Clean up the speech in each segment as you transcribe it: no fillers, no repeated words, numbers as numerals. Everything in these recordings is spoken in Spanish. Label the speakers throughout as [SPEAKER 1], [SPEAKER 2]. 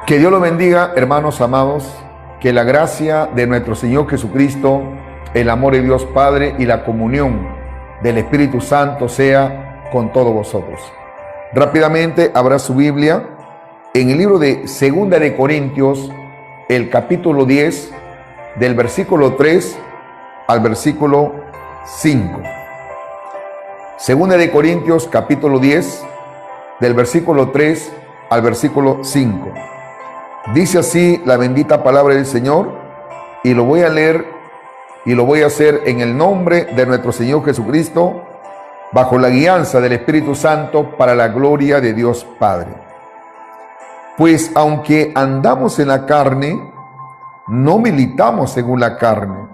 [SPEAKER 1] Que Dios los bendiga, hermanos amados, que la gracia de nuestro Señor Jesucristo, el amor de Dios Padre y la comunión del Espíritu Santo sea con todos vosotros. Rápidamente abra su Biblia en el libro de Segunda de Corintios, el capítulo 10, del versículo 3 al versículo 5. Segunda de Corintios, capítulo 10, del versículo 3 al versículo 5. Dice así la bendita palabra del Señor, y lo voy a leer y lo voy a hacer en el nombre de nuestro Señor Jesucristo, bajo la guianza del Espíritu Santo, para la gloria de Dios Padre. Pues aunque andamos en la carne, no militamos según la carne,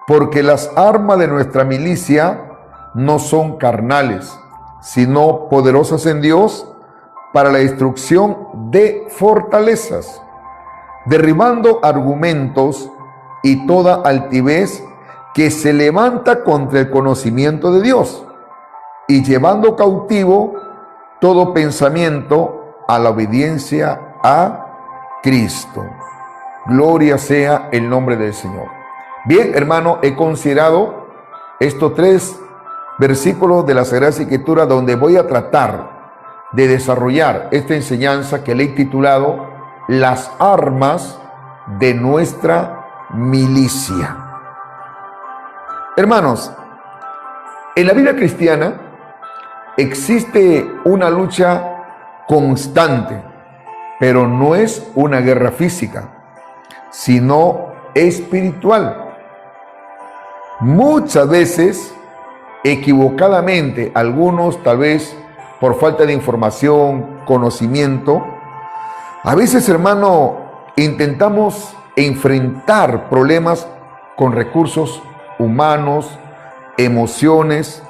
[SPEAKER 1] porque las armas de nuestra milicia no son carnales, sino poderosas en Dios para la destrucción de fortalezas, derribando argumentos y toda altivez que se levanta contra el conocimiento de Dios, y llevando cautivo todo pensamiento a la obediencia a Cristo. Gloria sea el nombre del Señor. Bien, hermano, he considerado estos 3 versículos de la Sagrada Escritura donde voy a tratar de desarrollar esta enseñanza que le he titulado Las armas de nuestra milicia. Hermanos, en la vida cristiana existe una lucha constante, pero no es una guerra física, sino espiritual. Muchas veces, equivocadamente, algunos tal vez por falta de información, conocimiento, a veces, hermano, intentamos enfrentar problemas con recursos humanos, emociones,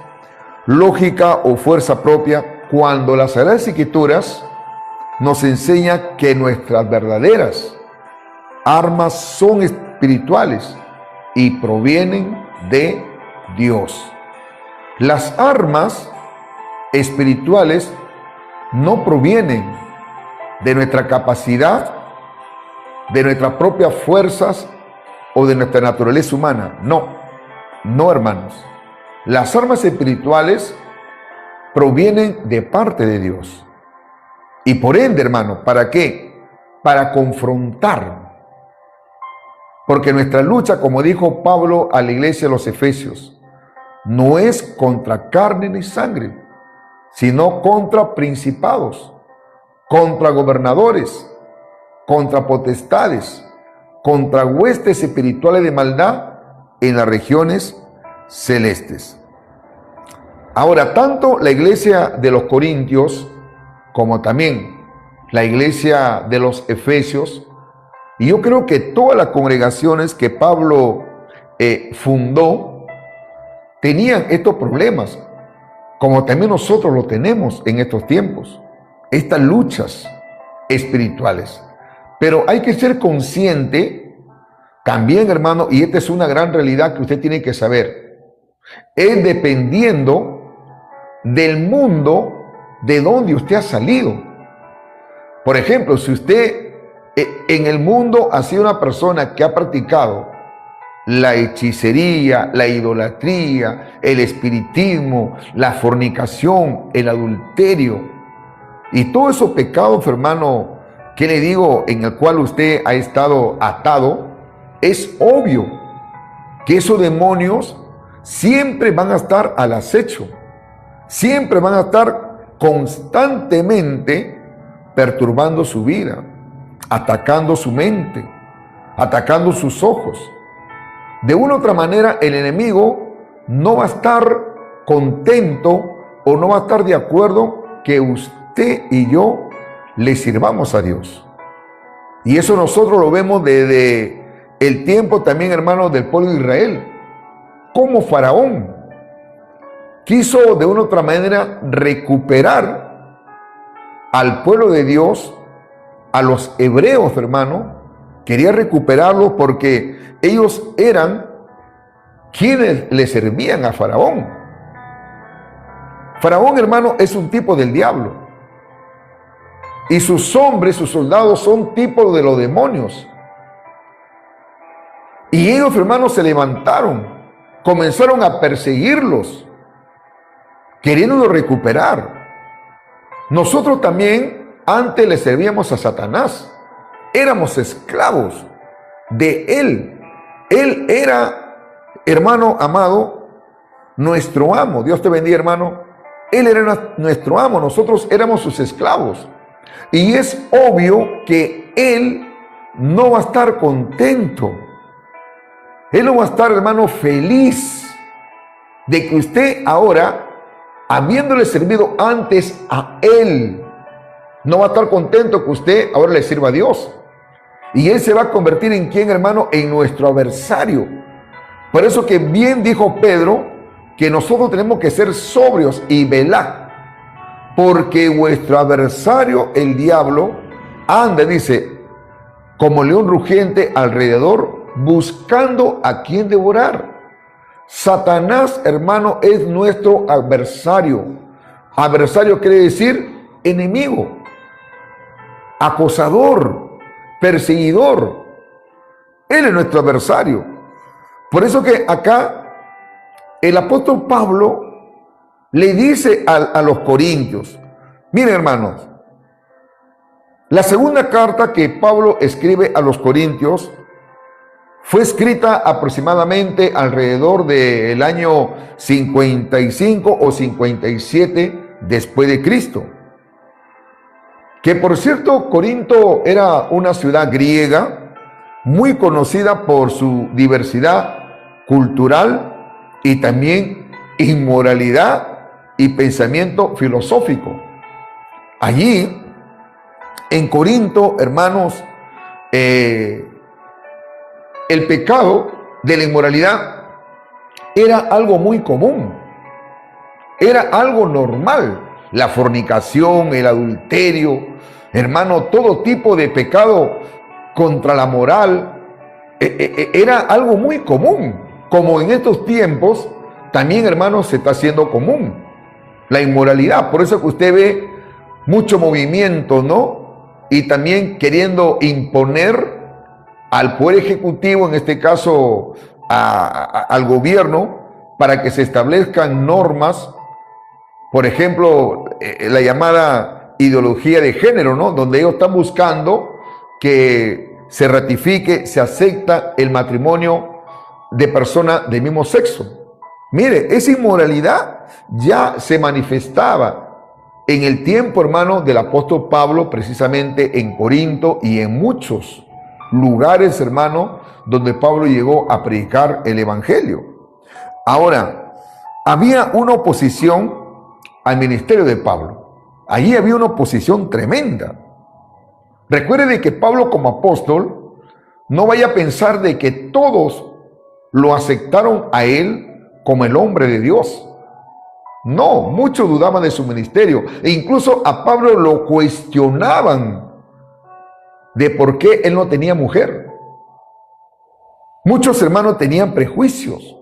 [SPEAKER 1] lógica o fuerza propia, cuando las Sagradas Escrituras nos enseña que nuestras verdaderas armas son espirituales y provienen de Dios. Las armas espirituales no provienen de nuestra capacidad, de nuestras propias fuerzas o de nuestra naturaleza humana. No, hermanos. Las armas espirituales provienen de parte de Dios. Y por ende, hermano, ¿para qué? Para confrontar. Porque nuestra lucha, como dijo Pablo a la iglesia de los Efesios, no es contra carne ni sangre, sino contra principados, contra gobernadores, contra potestades, contra huestes espirituales de maldad en las regiones celestes. Ahora, tanto la iglesia de los Corintios como también la iglesia de los Efesios, y yo creo que todas las congregaciones que Pablo fundó tenían estos problemas, como también nosotros lo tenemos en estos tiempos, estas luchas espirituales. Pero hay que ser consciente también, hermano, y esta es una gran realidad que usted tiene que saber, es dependiendo del mundo de donde usted ha salido. Por ejemplo, si usted en el mundo ha sido una persona que ha practicado la hechicería, la idolatría, el espiritismo, la fornicación, el adulterio y todos esos pecados, hermano, ¿qué le digo? En el cual usted ha estado atado, es obvio que esos demonios siempre van a estar al acecho, siempre van a estar constantemente perturbando su vida, atacando su mente, atacando sus ojos. De una u otra manera, el enemigo no va a estar contento o no va a estar de acuerdo que usted y yo le sirvamos a Dios. Y eso nosotros lo vemos desde el tiempo también, hermanos, del pueblo de Israel. Como Faraón quiso de una u otra manera recuperar al pueblo de Dios, a los hebreos, hermano, quería recuperarlos porque ellos eran quienes le servían a Faraón. Faraón, hermano, es un tipo del diablo. Y sus hombres, sus soldados, son tipos de los demonios. Y ellos, hermanos, se levantaron, comenzaron a perseguirlos, queriéndolos recuperar. Nosotros también antes le servíamos a Satanás. Éramos esclavos de él. Él era, hermano amado, nuestro amo. Dios te bendiga, hermano. Él era nuestro amo, nosotros éramos sus esclavos. Y es obvio que Él no va a estar contento. Él no va a estar, hermano, feliz de que usted ahora, habiéndole servido antes a Él, no va a estar contento que usted ahora le sirva a Dios. Y Él se va a convertir en ¿quién, hermano? En nuestro adversario. Por eso que bien dijo Pedro, que nosotros tenemos que ser sobrios y velar, porque vuestro adversario, el diablo, anda, dice, como león rugiente alrededor, buscando a quien devorar. Satanás, hermano, es nuestro adversario. Adversario quiere decir enemigo, acosador, perseguidor. Él es nuestro adversario. Por eso que acá el apóstol Pablo le dice a los corintios, miren, hermanos, la segunda carta que Pablo escribe a los corintios fue escrita aproximadamente alrededor del año 55 o 57 después de Cristo. Que por cierto, Corinto era una ciudad griega muy conocida por su diversidad cultural y también inmoralidad y pensamiento filosófico. Allí, en Corinto, hermanos, el pecado de la inmoralidad era algo muy común, era algo normal. La fornicación, el adulterio, hermano, todo tipo de pecado contra la moral, era algo muy común. Como en estos tiempos, también, hermanos, se está haciendo común la inmoralidad. Por eso que usted ve mucho movimiento, ¿no? Y también queriendo imponer al Poder Ejecutivo, en este caso al gobierno, para que se establezcan normas, por ejemplo, la llamada ideología de género, ¿no? Donde ellos están buscando que se ratifique, se acepta el matrimonio de personas del mismo sexo. Mire, esa inmoralidad ya se manifestaba en el tiempo, hermano, del apóstol Pablo, precisamente en Corinto y en muchos lugares, hermano, donde Pablo llegó a predicar el evangelio. Ahora, había una oposición al ministerio de Pablo. Allí había una oposición tremenda. Recuerde de que Pablo, como apóstol, no vaya a pensar de que todos lo aceptaron a él como el hombre de Dios. No, muchos dudaban de su ministerio e incluso a Pablo lo cuestionaban de por qué él no tenía mujer. Muchos hermanos tenían prejuicios.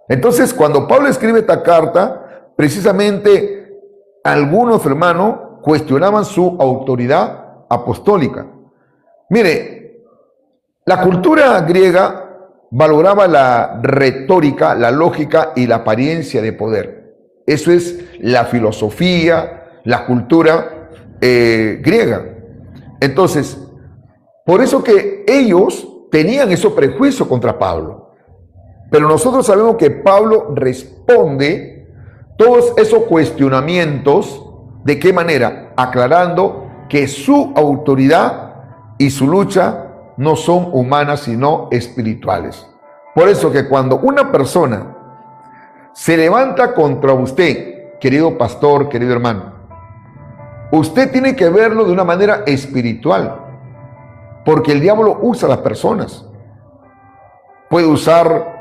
[SPEAKER 1] Entonces, cuando Pablo escribe esta carta, precisamente algunos hermanos cuestionaban su autoridad apostólica. Mire, la cultura griega valoraba la retórica, la lógica y la apariencia de poder. Eso es la filosofía, la cultura griega. Entonces, por eso que ellos tenían esos prejuicios contra Pablo. Pero nosotros sabemos que Pablo responde todos esos cuestionamientos. ¿De qué manera? Aclarando que su autoridad y su lucha no son humanas, sino espirituales. Por eso que cuando una persona se levanta contra usted, querido pastor, querido hermano, usted tiene que verlo de una manera espiritual, porque el diablo usa a las personas. Puede usar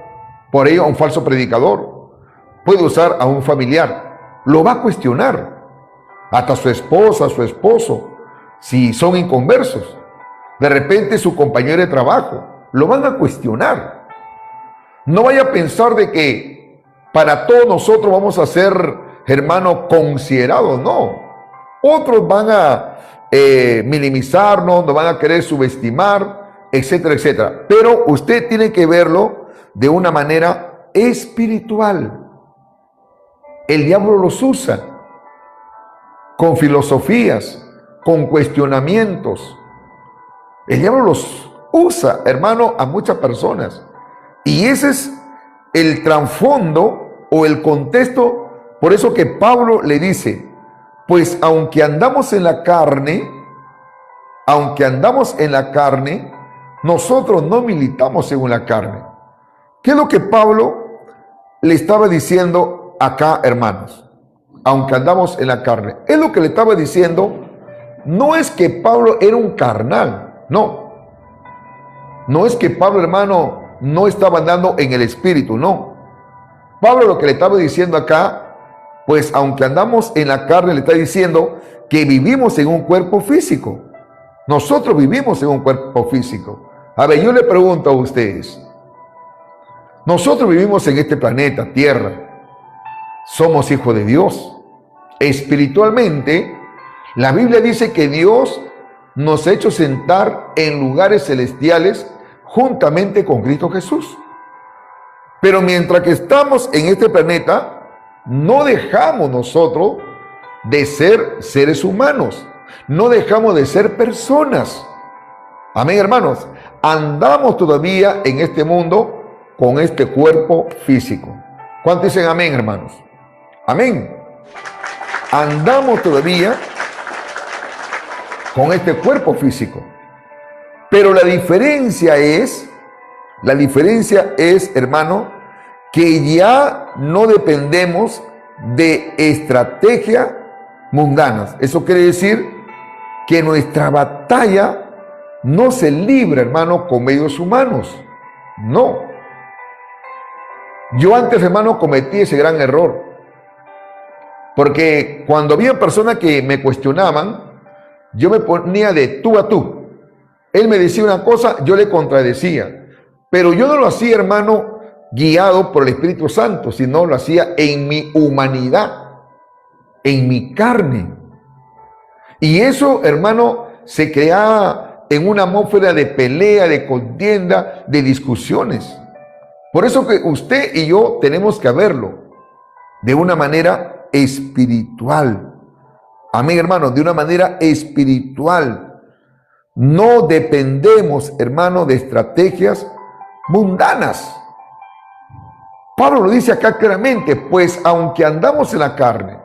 [SPEAKER 1] por ello a un falso predicador, puede usar a un familiar, lo va a cuestionar, hasta su esposa, su esposo, si son inconversos. De repente su compañero de trabajo, lo van a cuestionar. No vaya a pensar de que para todos nosotros vamos a ser, hermano, considerados, no. Otros van a minimizarnos, nos van a querer subestimar, etcétera, etcétera. Pero usted tiene que verlo de una manera espiritual. El diablo los usa con filosofías, con cuestionamientos. El diablo los usa, hermano, a muchas personas. Y ese es el trasfondo o el contexto. Por eso que Pablo le dice, pues aunque andamos en la carne, nosotros no militamos según la carne. ¿Qué es lo que Pablo le estaba diciendo acá, hermanos? Aunque andamos en la carne. Es lo que le estaba diciendo. No es que Pablo era un carnal, no. No es que Pablo, hermano, no estaba andando en el espíritu, no. Pablo lo que le estaba diciendo acá, pues aunque andamos en la carne, le está diciendo que vivimos en un cuerpo físico. Nosotros vivimos en un cuerpo físico. A ver, yo le pregunto a ustedes. Nosotros vivimos en este planeta, Tierra. Somos hijos de Dios. Espiritualmente, la Biblia dice que Dios nos ha hecho sentar en lugares celestiales juntamente con Cristo Jesús. Pero mientras que estamos en este planeta, no dejamos nosotros de ser seres humanos. No dejamos de ser personas. Amén, hermanos. Andamos todavía en este mundo con este cuerpo físico. ¿Cuántos dicen amén, hermanos? Amén. Andamos todavía con este cuerpo físico. Pero la diferencia es, hermano, que ya no dependemos de estrategias mundanas. Eso quiere decir que nuestra batalla no se libra, hermano, con medios humanos. No. Yo antes, hermano, cometí ese gran error. Porque cuando había personas que me cuestionaban, yo me ponía de tú a tú. Él me decía una cosa, yo le contradecía. Pero yo no lo hacía, hermano, guiado por el Espíritu Santo, sino lo hacía en mi humanidad, en mi carne. Y eso, hermano, se creaba en una atmósfera de pelea, de contienda, de discusiones. Por eso que usted y yo tenemos que verlo de una manera espiritual. Amén, hermano, de una manera espiritual. No dependemos, hermano, de estrategias mundanas. Pablo lo dice acá claramente, pues aunque andamos en la carne,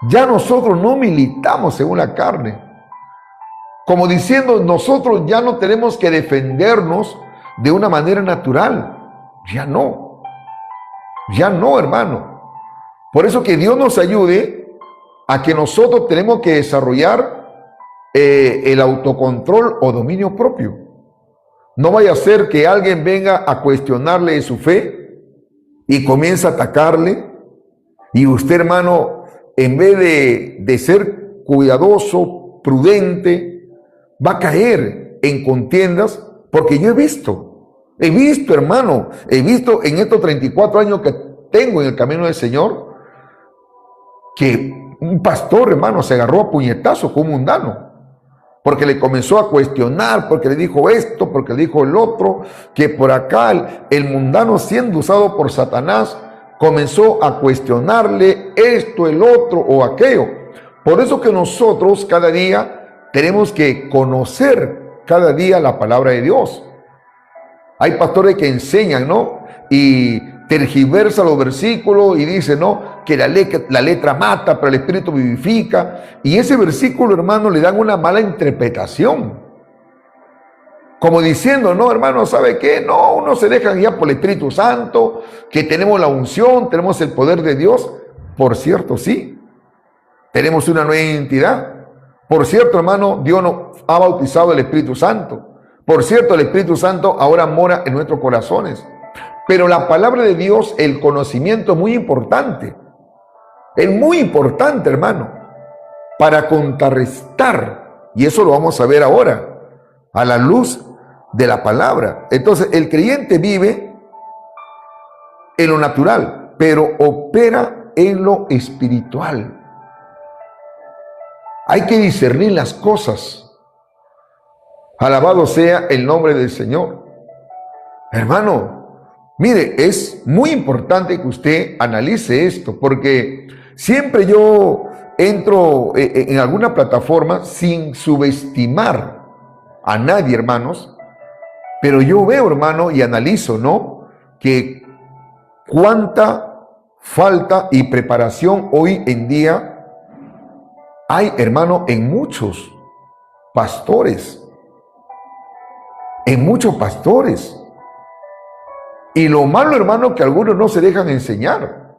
[SPEAKER 1] ya nosotros no militamos según la carne. Como diciendo, nosotros ya no tenemos que defendernos de una manera natural. Ya no, hermano. Por eso que Dios nos ayude a que nosotros tenemos que desarrollar el autocontrol o dominio propio. No vaya a ser que alguien venga a cuestionarle su fe y comience a atacarle, y usted, hermano, en vez de ser cuidadoso, prudente, va a caer en contiendas, porque yo he visto, hermano, en estos 34 años que tengo en el camino del Señor, que un pastor, hermano, se agarró a puñetazos con un mundano, porque le comenzó a cuestionar, porque le dijo esto, porque le dijo el otro, que por acá el mundano, siendo usado por Satanás, comenzó a cuestionarle esto, el otro o aquello. Por eso que nosotros cada día tenemos que conocer cada día la palabra de Dios. Hay pastores que enseñan, ¿no? Y tergiversa los versículos y dice, ¿no? Que la letra mata, pero el espíritu vivifica. Y ese versículo, hermano, le dan una mala interpretación. Como diciendo, no, hermano, ¿sabe qué? No, uno se deja guiar por el Espíritu Santo, que tenemos la unción, tenemos el poder de Dios. Por cierto, sí, tenemos una nueva identidad. Por cierto, hermano, Dios nos ha bautizado el Espíritu Santo. Por cierto, el Espíritu Santo ahora mora en nuestros corazones. Pero la palabra de Dios, el conocimiento es muy importante. Es muy importante, hermano, para contrarrestar. Y eso lo vamos a ver ahora, a la luz de la palabra. Entonces, el creyente vive en lo natural, pero opera en lo espiritual. Hay que discernir las cosas. Alabado sea el nombre del Señor. Hermano, mire, es muy importante que usted analice esto, porque siempre yo entro en alguna plataforma sin subestimar a nadie, hermanos, pero yo veo, hermano, y analizo, ¿no?, que cuánta falta y preparación hoy en día hay, hermano, en muchos pastores. En muchos pastores. Y lo malo, hermano, que algunos no se dejan enseñar.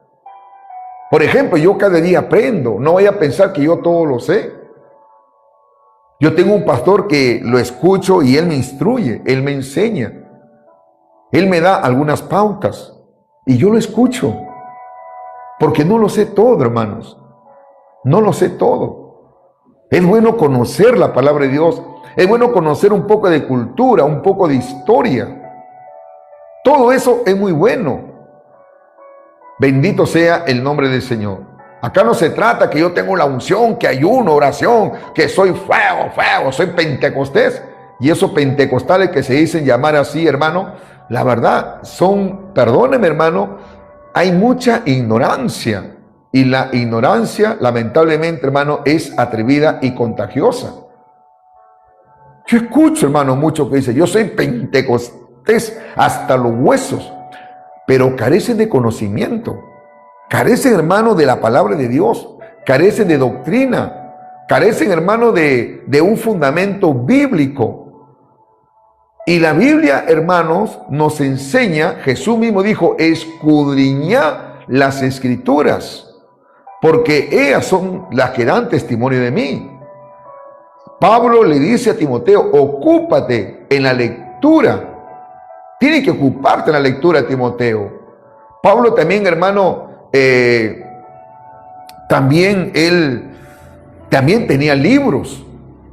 [SPEAKER 1] Por ejemplo, yo cada día aprendo. No vaya a pensar que yo todo lo sé. Yo tengo un pastor que lo escucho y él me instruye, él me enseña. Él me da algunas pautas y yo lo escucho. Porque no lo sé todo, hermanos. No lo sé todo. Es bueno conocer la palabra de Dios. Es bueno conocer un poco de cultura, un poco de historia. Todo eso es muy bueno. Bendito sea el nombre del Señor. Acá no se trata que yo tengo la unción, que ayuno, oración, que soy fuego, soy pentecostés. Y esos pentecostales que se dicen llamar así, hermano, la verdad son, perdóneme, hermano, hay mucha ignorancia. Y la ignorancia, lamentablemente, hermano, es atrevida y contagiosa. Yo escucho, hermano, mucho que dice, yo soy pentecostés hasta los huesos, pero carecen de conocimiento, carecen, hermano, de la palabra de Dios, carecen de doctrina, carecen, hermano, de un fundamento bíblico. Y la Biblia, hermanos, nos enseña, Jesús mismo dijo, escudriñad las Escrituras, porque ellas son las que dan testimonio de mí. Pablo le dice a Timoteo, ocúpate en la lectura. Tiene que ocuparte en la lectura, Timoteo. Pablo también, hermano, él también tenía libros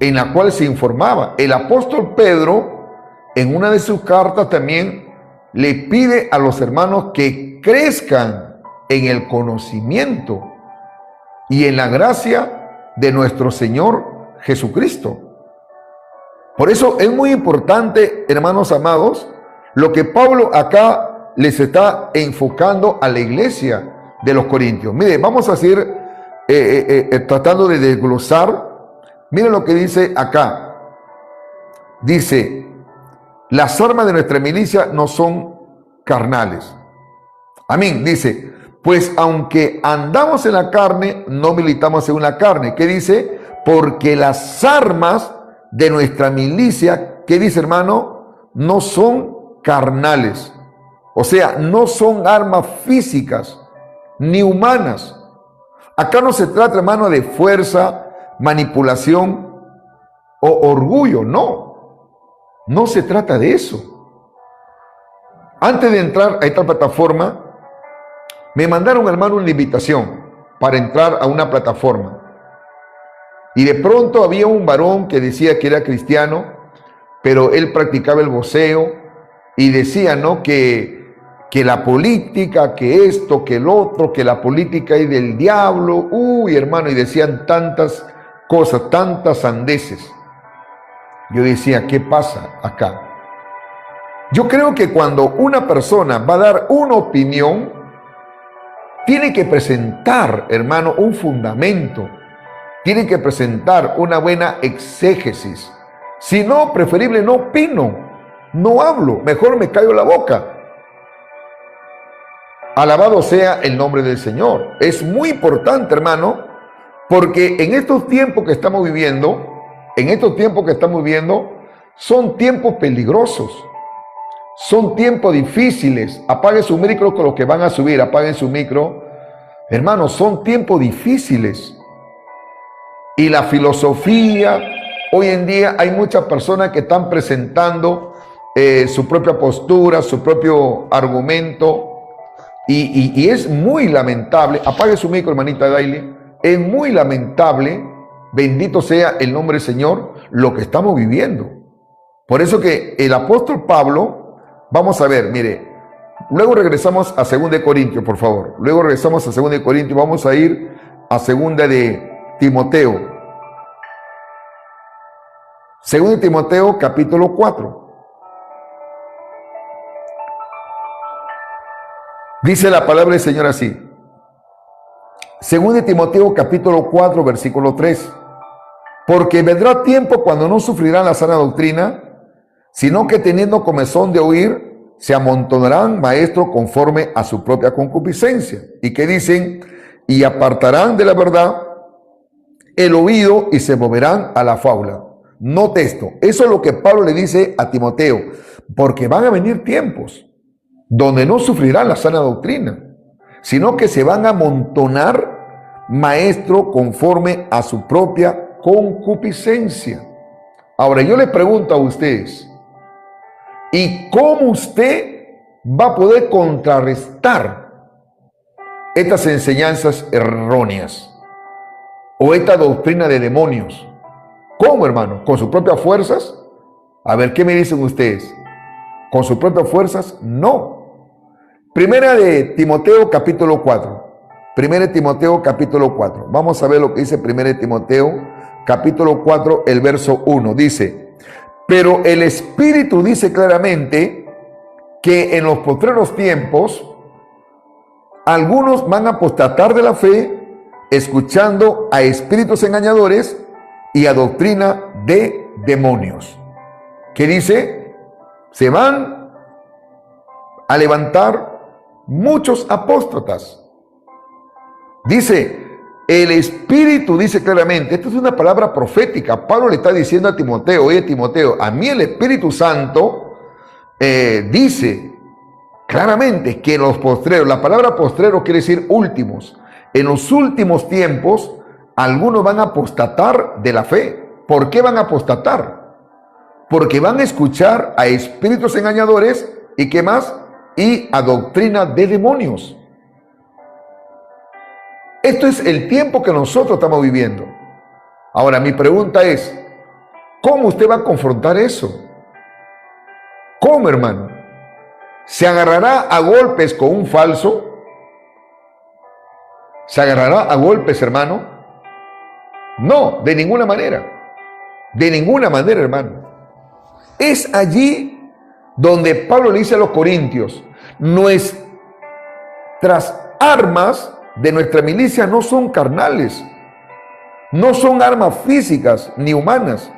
[SPEAKER 1] en los cuales se informaba. El apóstol Pedro, en una de sus cartas también, le pide a los hermanos que crezcan en el conocimiento y en la gracia de nuestro Señor Jesucristo. Por eso es muy importante, hermanos amados, lo que Pablo acá les está enfocando a la iglesia de los Corintios. Mire, vamos a seguir tratando de desglosar. Miren lo que dice acá. Dice, las armas de nuestra milicia no son carnales. Amén. Dice, pues aunque andamos en la carne, no militamos según la carne. ¿Qué dice? Porque las armas de nuestra milicia, ¿qué dice, hermano? No son carnales. O sea, no son armas físicas ni humanas. Acá no se trata, hermano, de fuerza, manipulación o orgullo. No, no se trata de eso. Antes de entrar a esta plataforma, me mandaron, hermano, una invitación para entrar a una plataforma. Y de pronto había un varón que decía que era cristiano, pero él practicaba el voceo y decía, ¿no?, que la política, que esto, que el otro, que la política es del diablo. Uy, hermano, y decían tantas cosas, tantas sandeces. Yo decía, ¿qué pasa acá? Yo creo que cuando una persona va a dar una opinión, tiene que presentar, hermano, un fundamento. Tiene que presentar una buena exégesis. Si no, preferible no opino, no hablo, mejor me callo la boca. Alabado sea el nombre del Señor. Es muy importante, hermano, porque en estos tiempos que estamos viviendo, son tiempos peligrosos, son tiempos difíciles. Apaguen su micro con los que van a subir, apaguen su micro. Hermanos, son tiempos difíciles. Y la filosofía, hoy en día hay muchas personas que están presentando su propia postura, su propio argumento. Y es muy lamentable, apague su micro, hermanita Daily, es muy lamentable, bendito sea el nombre del Señor, lo que estamos viviendo. Por eso que el apóstol Pablo, vamos a ver, mire, luego regresamos a 2 de Corintios, por favor. Luego regresamos a 2 de Corintios, vamos a ir a 2 de Timoteo. Según Timoteo capítulo 4. Dice la palabra del Señor así. Según de Timoteo capítulo 4, versículo 3. Porque vendrá tiempo cuando no sufrirán la sana doctrina, sino que teniendo comezón de oír, se amontonarán maestros conforme a su propia concupiscencia. Y que dicen, y apartarán de la verdad el oído y se moverán a la fábula. Note esto, eso es lo que Pablo le dice a Timoteo, porque van a venir tiempos donde no sufrirán la sana doctrina, sino que se van a amontonar maestros conforme a su propia concupiscencia. Ahora yo le pregunto a ustedes, ¿y cómo usted va a poder contrarrestar estas enseñanzas erróneas o esta doctrina de demonios? ¿Cómo, hermano? ¿Con sus propias fuerzas? A ver, ¿qué me dicen ustedes? ¿Con sus propias fuerzas? No. Primera de Timoteo capítulo 4. Primera de Timoteo capítulo 4. Vamos a ver lo que dice Primera de Timoteo capítulo 4, el verso 1. Dice, pero el Espíritu dice claramente que en los postreros tiempos algunos van a apostatar de la fe, escuchando a espíritus engañadores y a doctrina de demonios. ¿Qué dice? Se van a levantar muchos apóstatas. Dice, el Espíritu dice claramente, esto es una palabra profética. Pablo le está diciendo a Timoteo, oye Timoteo, a mí el Espíritu Santo dice claramente que en los postreros, la palabra postrero quiere decir últimos, en los últimos tiempos algunos van a apostatar de la fe. ¿Por qué van a apostatar? Porque van a escuchar a espíritus engañadores y ¿qué más? Y a doctrina de demonios. Esto es el tiempo que nosotros estamos viviendo. Ahora, mi pregunta es, ¿cómo usted va a confrontar eso? ¿Cómo, hermano? ¿Se agarrará a golpes con un falso? ¿Se agarrará a golpes, hermano? No, de ninguna manera. De ninguna manera, hermano. Es allí donde Pablo le dice a los corintios, nuestras armas de nuestra milicia no son carnales, no son armas físicas ni humanas.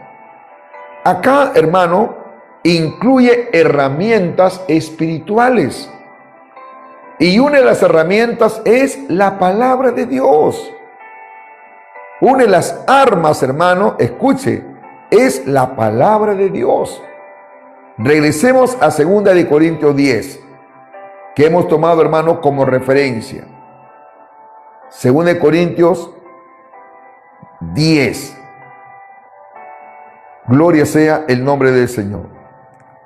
[SPEAKER 1] Acá, hermano, incluye herramientas espirituales. Y una de las herramientas es la palabra de Dios. Una de las armas, hermano, escuche, es la palabra de Dios. Regresemos a 2 de Corintios 10, que hemos tomado, hermano, como referencia. 2 de Corintios 10. Gloria sea el nombre del Señor.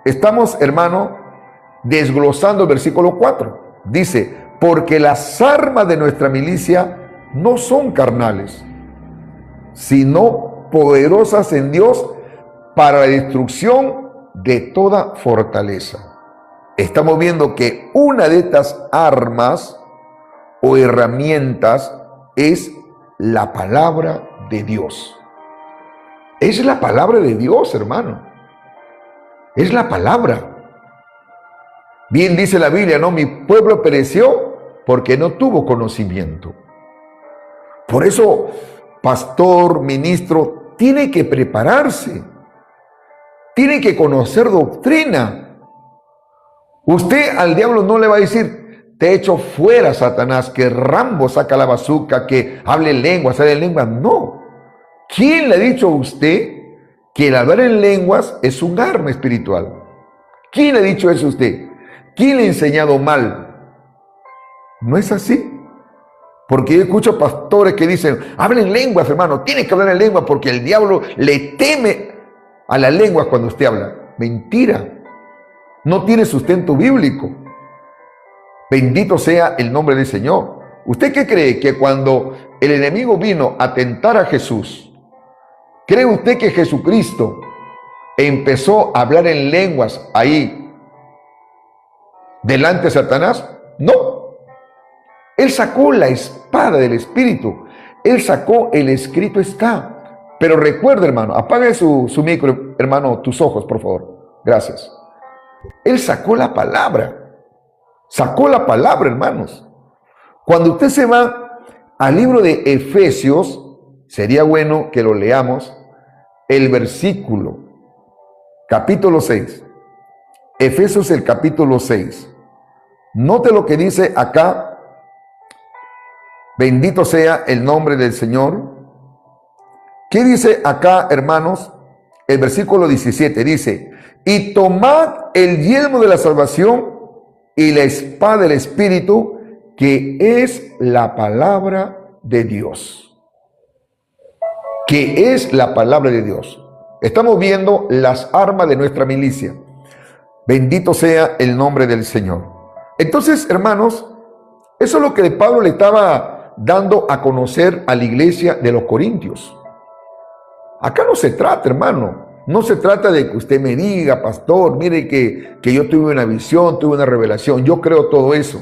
[SPEAKER 1] Estamos, hermano, desglosando el versículo 4. Dice, porque las armas de nuestra milicia no son carnales, sino poderosas en Dios para la destrucción de toda fortaleza. Estamos viendo que una de estas armas o herramientas es la palabra de Dios. Es la palabra de Dios, hermano. Es la palabra. Bien dice la Biblia, ¿no? Mi pueblo pereció porque no tuvo conocimiento. Por eso, pastor, ministro, tiene que prepararse. Tiene que conocer doctrina. Usted al diablo no le va a decir, te echo fuera, Satanás, que Rambo saca la bazuca, que hable lenguas, sale en lenguas. No. ¿Quién le ha dicho a usted que el hablar en lenguas es un arma espiritual? ¿Quién le ha dicho eso a usted? ¿Quién le ha enseñado mal? No es así. Porque yo escucho pastores que dicen, hablen lenguas, hermano, tiene que hablar en lenguas porque el diablo le teme a las lenguas cuando usted habla. Mentira. No tiene sustento bíblico. Bendito sea el nombre del Señor. ¿Usted qué cree? Que cuando el enemigo vino a tentar a Jesús, ¿cree usted que Jesucristo empezó a hablar en lenguas ahí delante de Satanás? No. Él sacó la espada del Espíritu. Él sacó el escrito está. Pero recuerda, hermano, apague su micro, hermano, tus ojos, por favor. Gracias. Él sacó la palabra. Sacó la palabra, hermanos. Cuando usted se va al libro de Efesios, sería bueno que lo leamos, el versículo, capítulo 6. Efesios, el capítulo 6. Note lo que dice acá. Bendito sea el nombre del Señor. ¿Qué dice acá, hermanos? El versículo 17 dice: y tomad el yelmo de la salvación y la espada del Espíritu, que es la palabra de Dios. Que es la palabra de Dios. Estamos viendo las armas de nuestra milicia. Bendito sea el nombre del Señor. Entonces, hermanos, eso es lo que Pablo le estaba dando a conocer a la iglesia de los Corintios. Acá no se trata, hermano, no se trata de que usted me diga, pastor, mire que yo tuve una visión, tuve una revelación. Yo creo todo eso.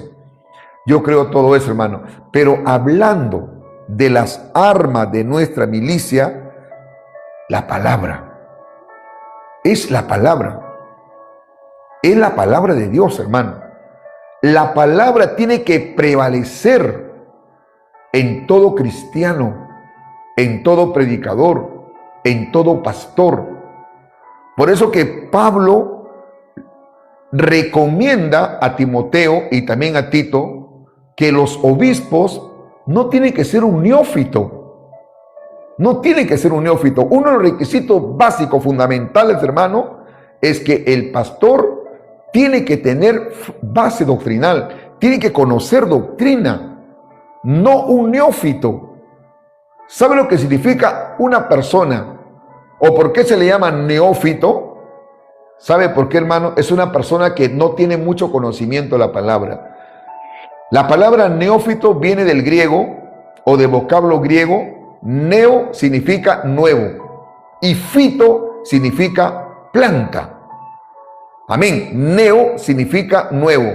[SPEAKER 1] Yo creo todo eso, hermano. Pero hablando de las armas de nuestra milicia, la palabra. Es la palabra. Es la palabra de Dios, hermano. La palabra tiene que prevalecer en todo cristiano, en todo predicador, en todo pastor. Por eso que Pablo recomienda a Timoteo y también a Tito que los obispos no tienen que ser un neófito. No tienen que ser un neófito. Uno de los requisitos básicos, fundamentales, hermano, es que el pastor tiene que tener base doctrinal, tiene que conocer doctrina, no un neófito. ¿Sabe lo que significa una persona? ¿O por qué se le llama neófito? ¿Sabe por qué, hermano? Es una persona que no tiene mucho conocimiento de la palabra. La palabra neófito viene del griego o del vocablo griego. Neo significa nuevo y fito significa planta. Amén. Neo significa nuevo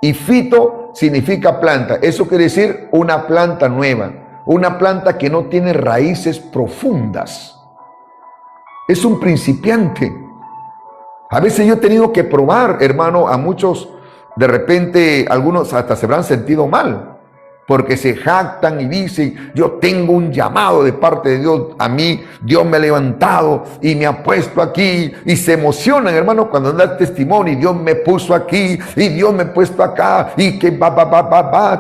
[SPEAKER 1] y fito significa planta. Eso quiere decir una planta nueva, una planta que no tiene raíces profundas. Es un principiante. A veces yo he tenido que probar, hermano, a muchos, de repente, algunos hasta se habrán sentido mal, porque se jactan y dicen, yo tengo un llamado de parte de Dios, a mí Dios me ha levantado y me ha puesto aquí, y se emocionan, hermano, cuando dan testimonio, y Dios me puso aquí, y Dios me ha puesto acá, y que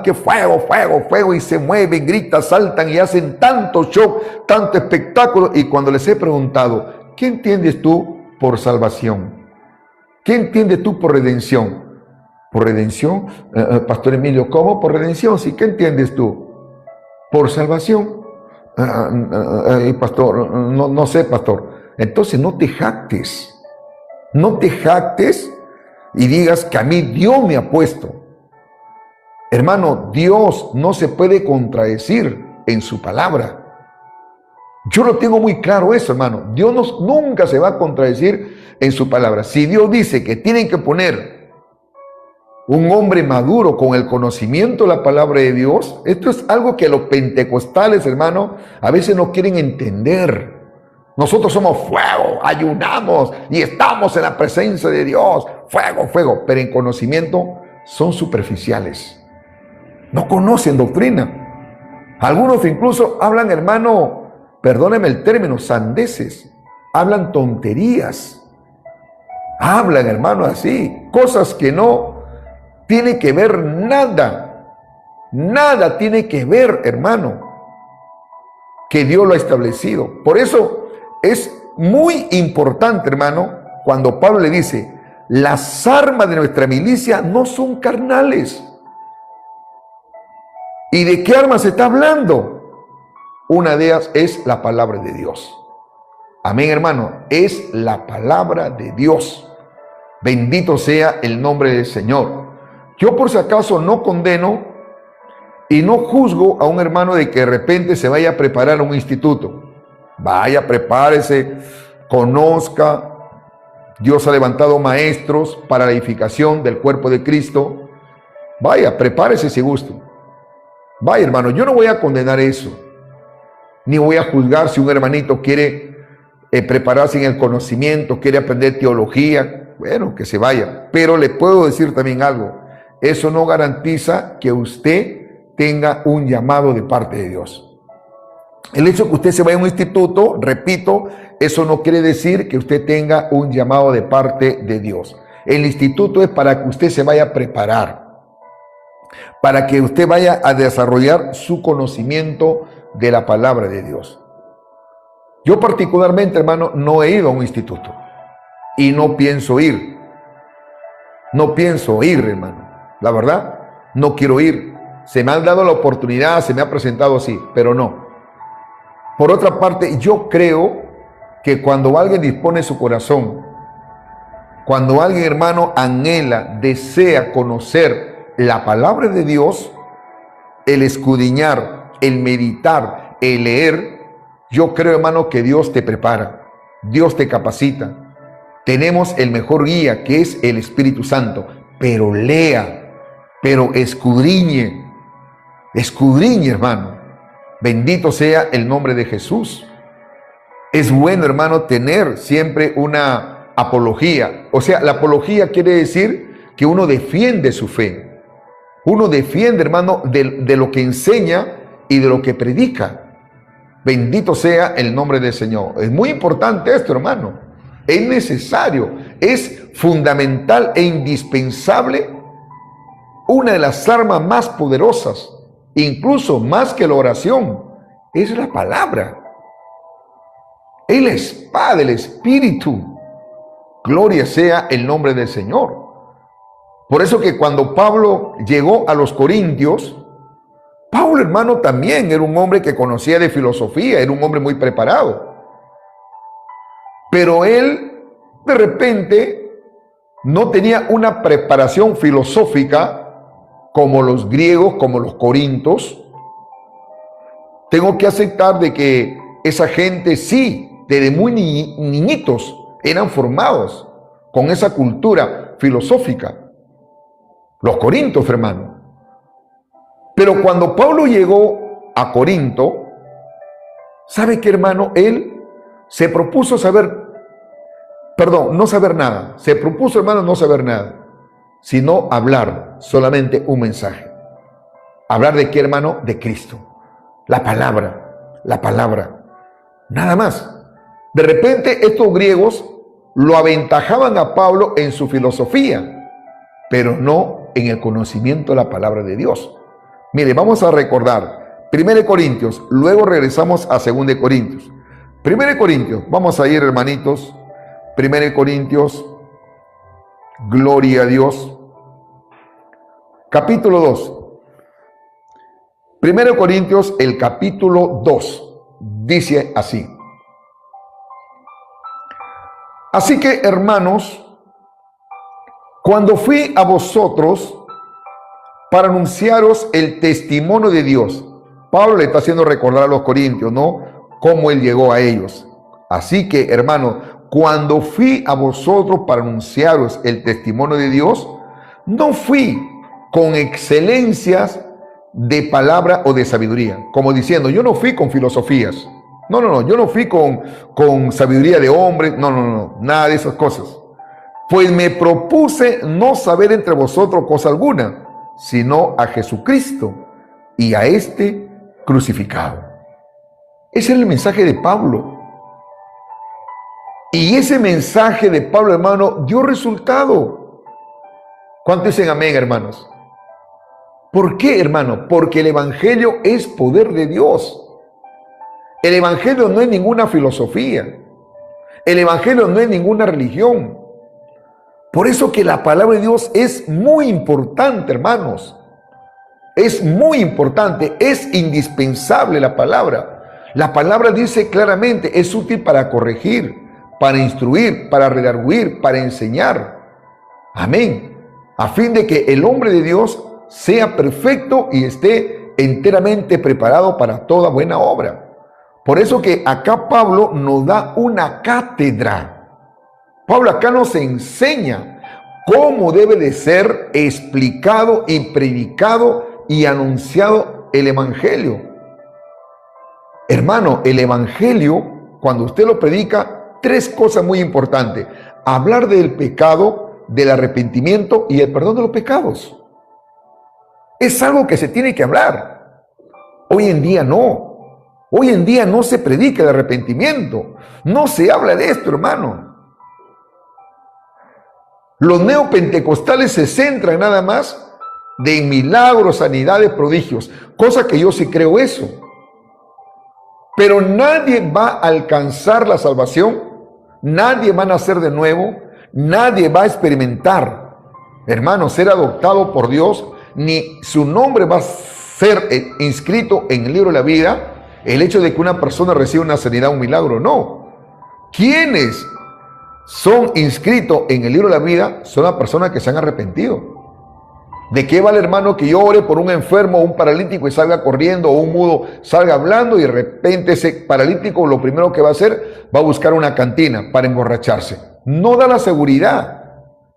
[SPEAKER 1] que fuego, fuego, fuego, y se mueven, gritan, saltan y hacen tanto show, tanto espectáculo. Y cuando les he preguntado, ¿qué entiendes tú por salvación? ¿Qué entiendes tú por redención? ¿Por redención? Pastor Emilio, ¿cómo? ¿Por redención? Sí, ¿qué entiendes tú? ¿Por salvación? Pastor, no sé, pastor. Entonces no te jactes. No te jactes y digas que a mí Dios me ha puesto. Hermano, Dios no se puede contradecir en su palabra. Yo lo tengo muy claro eso, hermano. Dios nunca se va a contradecir en su palabra. Si Dios dice que tienen que poner un hombre maduro con el conocimiento de la palabra de Dios, esto es algo que los pentecostales, hermano, a veces no quieren entender. Nosotros somos fuego, ayunamos y estamos en la presencia de Dios. Fuego, fuego. Pero en conocimiento son superficiales. No conocen doctrina. Algunos incluso hablan, hermano, perdóneme el término, sandeces. Hablan tonterías. Hablan, hermano, así. Cosas que no tiene que ver nada. Nada tiene que ver, hermano, que Dios lo ha establecido. Por eso es muy importante, hermano, cuando Pablo le dice, las armas de nuestra milicia no son carnales. ¿Y de qué armas se está hablando? Una de ellas es la palabra de Dios. Amén, hermano. Es la palabra de Dios. Bendito sea el nombre del Señor. Yo por si acaso no condeno y no juzgo a un hermano de que de repente se vaya a preparar a un instituto. Vaya, prepárese, conozca. Dios ha levantado maestros para la edificación del cuerpo de Cristo. Vaya, prepárese si gusta. Vaya, hermano, yo no voy a condenar eso. ni voy a juzgar si un hermanito quiere prepararse en el conocimiento, quiere aprender teología. Bueno, que se vaya. Pero le puedo decir también algo. Eso no garantiza que usted tenga un llamado de parte de Dios. El hecho de que usted se vaya a un instituto, repito, eso no quiere decir que usted tenga un llamado de parte de Dios. El instituto es para que usted se vaya a preparar, para que usted vaya a desarrollar su conocimiento de la palabra de Dios. Yo particularmente, hermano, no he ido a un instituto y no pienso ir. No pienso ir, hermano. La verdad, no quiero ir. Se me ha dado la oportunidad, se me ha presentado así, pero no. Por otra parte, yo creo que cuando alguien dispone su corazón, cuando alguien, hermano, anhela, desea conocer la palabra de Dios, el escudriñar, el meditar, el leer, yo creo, hermano, que Dios te prepara, Dios te capacita. Tenemos el mejor guía, que es el Espíritu Santo, pero lea, pero escudriñe, hermano. Bendito sea el nombre de Jesús. Es bueno, hermano, tener siempre una apología. O sea, la apología quiere decir que uno defiende su fe. Uno defiende, hermano, de lo que enseña y de lo que predica. Bendito sea el nombre del Señor. Es muy importante esto, hermano. Es necesario, es fundamental e indispensable. Una de las armas más poderosas, incluso más que la oración, es la palabra. Es la espada del Espíritu. Gloria sea el nombre del Señor. Por eso que cuando Pablo llegó a los Corintios, Pablo, hermano, también era un hombre que conocía de filosofía, era un hombre muy preparado. Pero él, de repente, no tenía una preparación filosófica como los griegos, como los corintios. Tengo que aceptar de que esa gente sí, desde muy niñitos, eran formados con esa cultura filosófica. Los corintios, hermano. Pero cuando Pablo llegó a Corinto, ¿sabe qué, hermano? Él se propuso no saber nada. Se propuso, hermano, no saber nada, sino hablar solamente un mensaje. ¿Hablar de qué, hermano? De Cristo. La palabra. Nada más. De repente estos griegos lo aventajaban a Pablo en su filosofía, pero no en el conocimiento de la palabra de Dios. Mire, vamos a recordar 1 Corintios, luego regresamos a 2 Corintios. 1 Corintios, vamos a ir, hermanitos. 1 Corintios, gloria a Dios. Capítulo 2. 1 Corintios, el capítulo 2, dice así. Así que, hermanos, cuando fui a vosotros para anunciaros el testimonio de Dios, Pablo le está haciendo recordar a los corintios, ¿no?, cómo él llegó a ellos. Así que, hermanos, cuando fui a vosotros para anunciaros el testimonio de Dios, no fui con excelencias de palabra o de sabiduría, como diciendo, yo no fui con filosofías. No, yo no fui con sabiduría de hombre, no, nada de esas cosas. Pues me propuse no saber entre vosotros cosa alguna, sino a Jesucristo y a este crucificado. Ese era el mensaje de Pablo. Y ese mensaje de Pablo, hermano, dio resultado. ¿Cuántos dicen amén, hermanos? ¿Por qué, hermano? Porque el evangelio es poder de Dios. El evangelio no es ninguna filosofía. El evangelio no es ninguna religión. Por eso que la palabra de Dios es muy importante, hermanos. Es muy importante, es indispensable la palabra. La palabra dice claramente, es útil para corregir, para instruir, para redarguir, para enseñar. Amén. A fin de que el hombre de Dios sea perfecto y esté enteramente preparado para toda buena obra. Por eso que acá Pablo nos da una cátedra. Pablo acá nos enseña cómo debe de ser explicado y predicado y anunciado el evangelio. Hermano, el evangelio, cuando usted lo predica, tres cosas muy importantes: hablar del pecado, del arrepentimiento y el perdón de los pecados. Es algo que se tiene que hablar. Hoy en día no. Hoy en día no se predica el arrepentimiento. No se habla de esto, hermano. Los neopentecostales se centran nada más de milagros, sanidades, prodigios. Cosa que yo sí creo eso. Pero nadie va a alcanzar la salvación. Nadie va a nacer de nuevo. Nadie va a experimentar, hermano, ser adoptado por Dios. Ni su nombre va a ser inscrito en el libro de la vida. El hecho de que una persona reciba una sanidad, un milagro, no. Quienes son inscritos en el libro de la vida son las personas que se han arrepentido. ¿De qué vale, hermano, que yo ore por un enfermo o un paralítico y salga corriendo, o un mudo salga hablando, y de repente ese paralítico lo primero que va a hacer, va a buscar una cantina para emborracharse? No da la seguridad.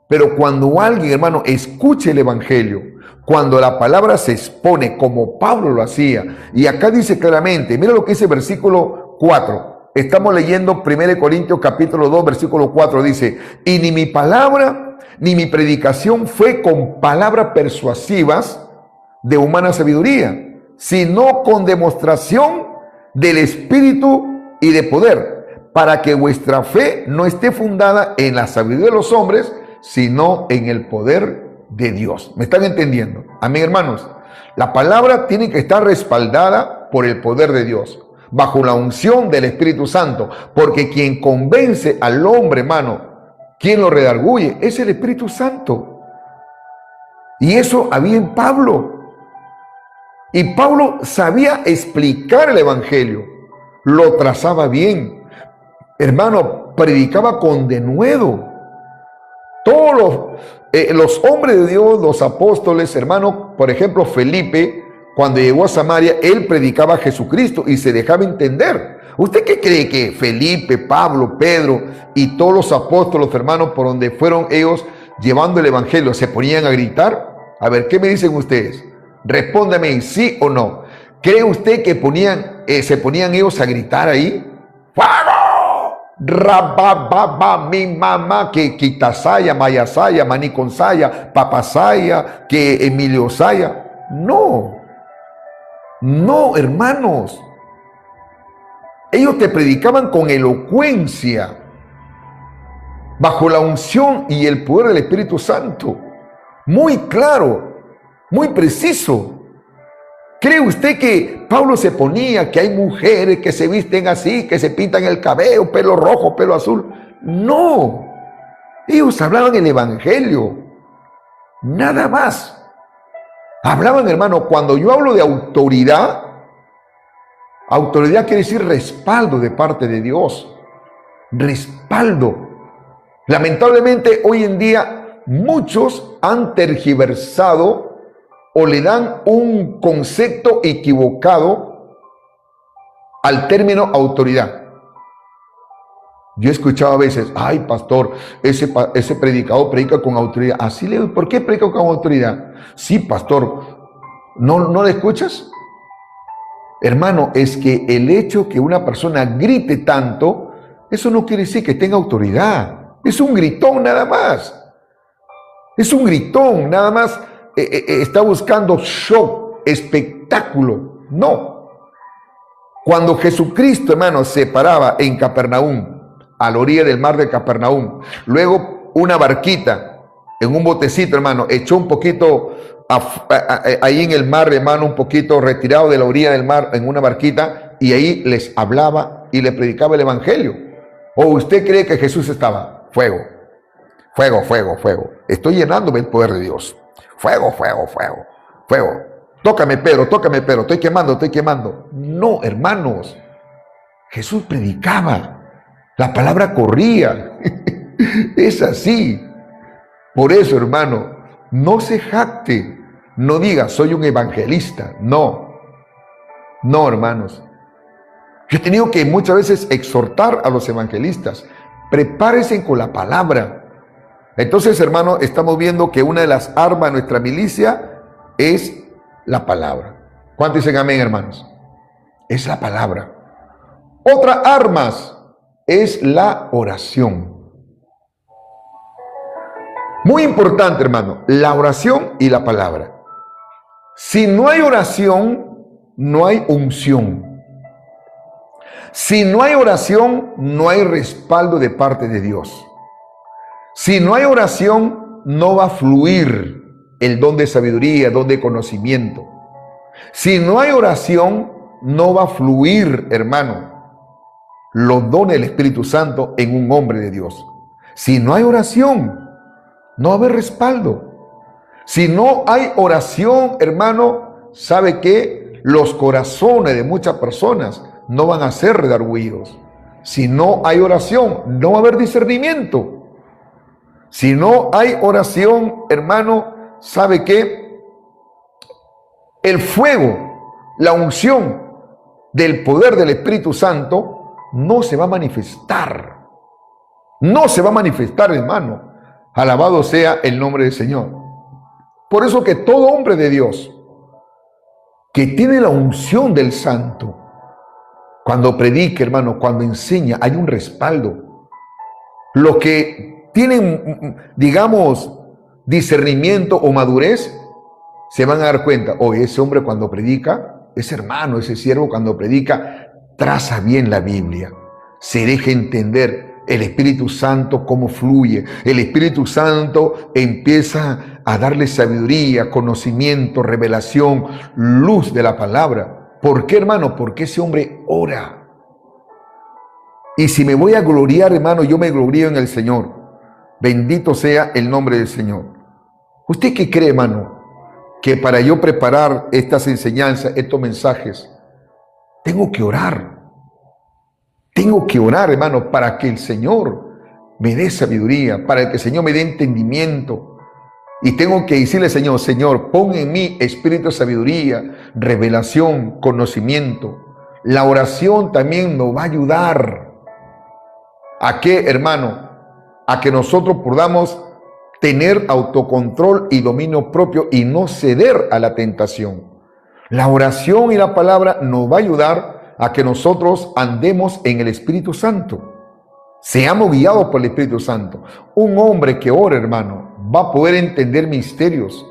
[SPEAKER 1] Pero cuando alguien, hermano, escuche el evangelio, cuando la palabra se expone como Pablo lo hacía, y acá dice claramente, mira lo que dice versículo 4, estamos leyendo 1 Corintios capítulo 2, versículo 4, dice: y ni mi palabra ni mi predicación fue con palabras persuasivas de humana sabiduría, sino con demostración del Espíritu y de poder, para que vuestra fe no esté fundada en la sabiduría de los hombres, sino en el poder de Dios. ¿Me están entendiendo? Amén, hermanos. La palabra tiene que estar respaldada por el poder de Dios, bajo la unción del Espíritu Santo, porque quien convence al hombre, hermano, quien lo redarguye, es el Espíritu Santo. Y eso había en Pablo. Y Pablo sabía explicar el evangelio, lo trazaba bien, hermano, predicaba con denuedo. Todos los hombres de Dios, los apóstoles, hermano, por ejemplo, Felipe, cuando llegó a Samaria, él predicaba a Jesucristo y se dejaba entender. ¿Usted qué cree que Felipe, Pablo, Pedro y todos los apóstoles, hermanos, por donde fueron ellos llevando el evangelio, se ponían a gritar? A ver, ¿qué me dicen ustedes? Respóndame, ¿sí o no? ¿Cree usted que se ponían ellos a gritar ahí? ¡Fuego! Rabababa, mi mamá, que Quitasaya, Mayasaya, Maniconsaya, Papasaya, que Emiliosaya. No, no, hermanos. Ellos te predicaban con elocuencia, bajo la unción y el poder del Espíritu Santo. Muy claro, muy preciso. ¿Cree usted que Pablo se ponía que hay mujeres que se visten así, que se pintan el cabello, pelo rojo, pelo azul? No. Ellos hablaban el evangelio. Nada más. Hablaban, hermano, cuando yo hablo de autoridad, autoridad quiere decir respaldo de parte de Dios. Respaldo. Lamentablemente, hoy en día, muchos han tergiversado o le dan un concepto equivocado al término autoridad. Yo he escuchado a veces: ay, pastor, ese predicador predica con autoridad. Así le digo: ¿por qué predica con autoridad? Sí, pastor. ¿No le escuchas? Hermano, es que el hecho que una persona grite tanto, eso no quiere decir que tenga autoridad. Es un gritón nada más. Es un gritón nada más. Está buscando show, espectáculo. No. Cuando Jesucristo, hermano, se paraba en Capernaum, a la orilla del mar de Capernaum, luego una barquita, en un botecito, hermano, echó un poquito ahí en el mar, hermano, un poquito retirado de la orilla del mar, en una barquita, y ahí les hablaba y les predicaba el evangelio. ¿O usted cree que Jesús estaba? Fuego, fuego, fuego, fuego. Estoy llenándome el poder de Dios. Fuego, fuego, fuego, fuego. Tócame, Pedro, estoy quemando. No, hermanos. Jesús predicaba. La palabra corría. Es así. Por eso, hermano, no se jacte. No diga: soy un evangelista. No. No, hermanos. Yo he tenido que muchas veces exhortar a los evangelistas: prepárense con la palabra. Entonces, hermano, estamos viendo que una de las armas de nuestra milicia es la palabra. ¿Cuántos dicen amén, hermanos? Es la palabra. Otra armas es la oración. Muy importante, hermano, la oración y la palabra. Si no hay oración, no hay unción. Si no hay oración, no hay respaldo de parte de Dios. Si no hay oración, no va a fluir el don de sabiduría, don de conocimiento. Si no hay oración, no va a fluir, hermano, los dones del Espíritu Santo en un hombre de Dios. Si no hay oración, no va a haber respaldo. Si no hay oración, hermano, ¿sabe qué? Los corazones de muchas personas no van a ser redargüidos. Si no hay oración, no va a haber discernimiento. Si no hay oración, hermano, ¿sabe qué? El fuego, la unción del poder del Espíritu Santo no se va a manifestar. No se va a manifestar, hermano. Alabado sea el nombre del Señor. Por eso que todo hombre de Dios que tiene la unción del Santo, cuando predica, hermano, cuando enseña, hay un respaldo. Los que tienen, digamos, discernimiento o madurez, se van a dar cuenta, oye, ese hombre cuando predica, ese hermano, ese siervo cuando predica, traza bien la Biblia, se deja entender el Espíritu Santo cómo fluye. El Espíritu Santo empieza a darle sabiduría, conocimiento, revelación, luz de la palabra. ¿Por qué, hermano? Porque ese hombre ora. Y si me voy a gloriar, hermano, yo me glorío en el Señor. Bendito sea el nombre del Señor. ¿Usted qué cree, hermano? Que para yo preparar estas enseñanzas, estos mensajes, tengo que orar. Tengo que orar, hermano, para que el Señor me dé sabiduría, para que el Señor me dé entendimiento. Y tengo que decirle, Señor, Señor, pon en mí espíritu de sabiduría, revelación, conocimiento. La oración también nos va a ayudar. ¿A qué, hermano? A que nosotros podamos tener autocontrol y dominio propio y no ceder a la tentación. La oración y la palabra nos va a ayudar a que nosotros andemos en el Espíritu Santo. Seamos guiados por el Espíritu Santo. Un hombre que ora, hermano, va a poder entender misterios.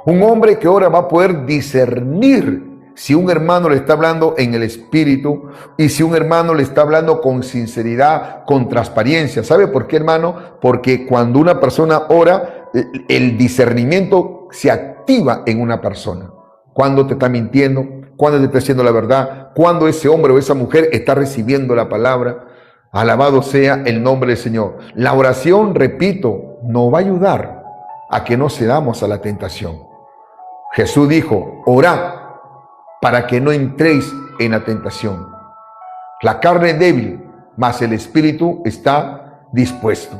[SPEAKER 1] Un hombre que ora va a poder discernir si un hermano le está hablando en el Espíritu y si un hermano le está hablando con sinceridad, con transparencia. ¿Sabe por qué, hermano? Porque cuando una persona ora, el discernimiento se activa en una persona. Cuando te está mintiendo, cuando te está diciendo la verdad, cuando ese hombre o esa mujer está recibiendo la palabra. Alabado sea el nombre del Señor. La oración, repito, nos va a ayudar a que no cedamos a la tentación. Jesús dijo, orad para que no entréis en la tentación. La carne es débil, mas el espíritu está dispuesto.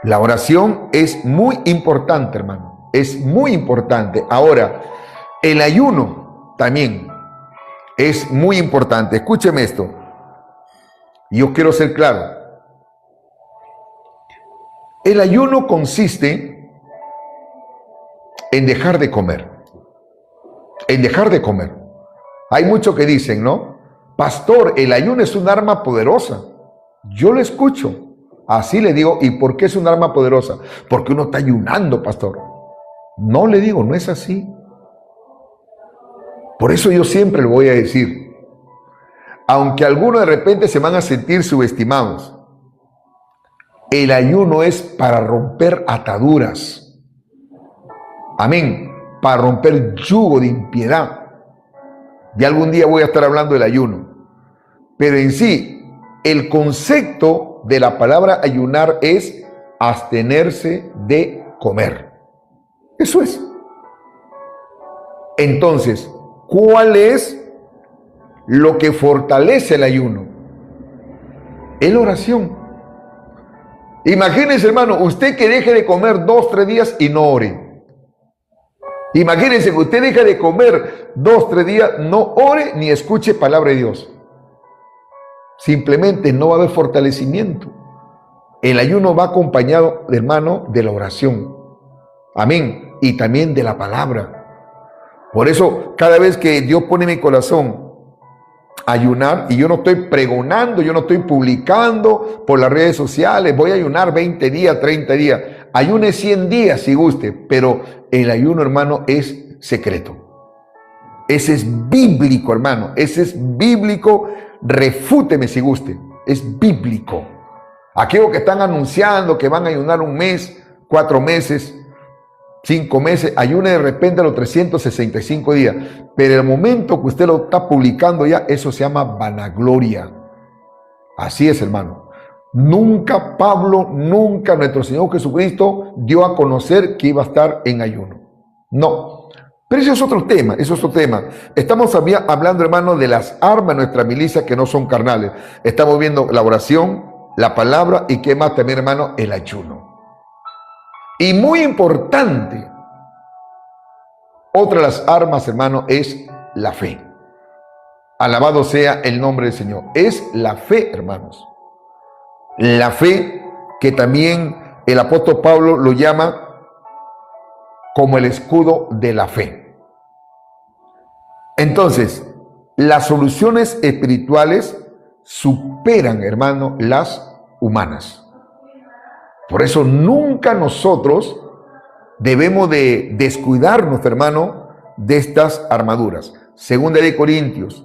[SPEAKER 1] La oración es muy importante, hermano. Es muy importante. Ahora, el ayuno también es muy importante. Escúcheme esto. Yo quiero ser claro. El ayuno consiste en dejar de comer. En dejar de comer. Hay muchos que dicen, ¿no? Pastor, el ayuno es un arma poderosa. Yo lo escucho. Así le digo, ¿y por qué es un arma poderosa? Porque uno está ayunando, pastor. No le digo, no es así. Por eso yo siempre le voy a decir, aunque algunos de repente se van a sentir subestimados, el ayuno es para romper ataduras. Amén. Para romper yugo de impiedad. Y algún día voy a estar hablando del ayuno. Pero en sí, el concepto de la palabra ayunar es abstenerse de comer. Eso es. Entonces, ¿cuál es lo que fortalece el ayuno? Es la oración. Imagínense, hermano, usted que deje de comer 2, 3 días y no ore. Imagínense que usted deje de comer 2, 3 días, no ore ni escuche palabra de Dios. Simplemente no va a haber fortalecimiento. El ayuno va acompañado, hermano, de la oración. Amén. Y también de la palabra. Por eso, cada vez que Dios pone en mi corazón ayunar, y yo no estoy pregonando, yo no estoy publicando por las redes sociales, voy a ayunar 20 días, 30 días, ayune 100 días si guste, pero el ayuno, hermano, es secreto. Ese es bíblico, hermano, ese es bíblico, refúteme si guste, es bíblico. Aquellos que están anunciando que van a ayunar un mes, 4 meses, 5 meses, ayune de repente a los 365 días, pero el momento que usted lo está publicando ya, eso se llama vanagloria. Así es, hermano. Nunca Pablo, nunca nuestro Señor Jesucristo dio a conocer que iba a estar en ayuno. No. Pero eso es otro tema, eso es otro tema. Estamos hablando, hermano, de las armas de nuestra milicia que no son carnales. Estamos viendo la oración, la palabra y qué más también, hermano, el ayuno. Y muy importante, otra de las armas, hermano, es la fe. Alabado sea el nombre del Señor. Es la fe, hermanos. La fe que también el apóstol Pablo lo llama como el escudo de la fe. Entonces, las soluciones espirituales superan, hermano, las humanas. Por eso nunca nosotros debemos de descuidarnos, hermano, de estas armaduras. Segunda de Corintios,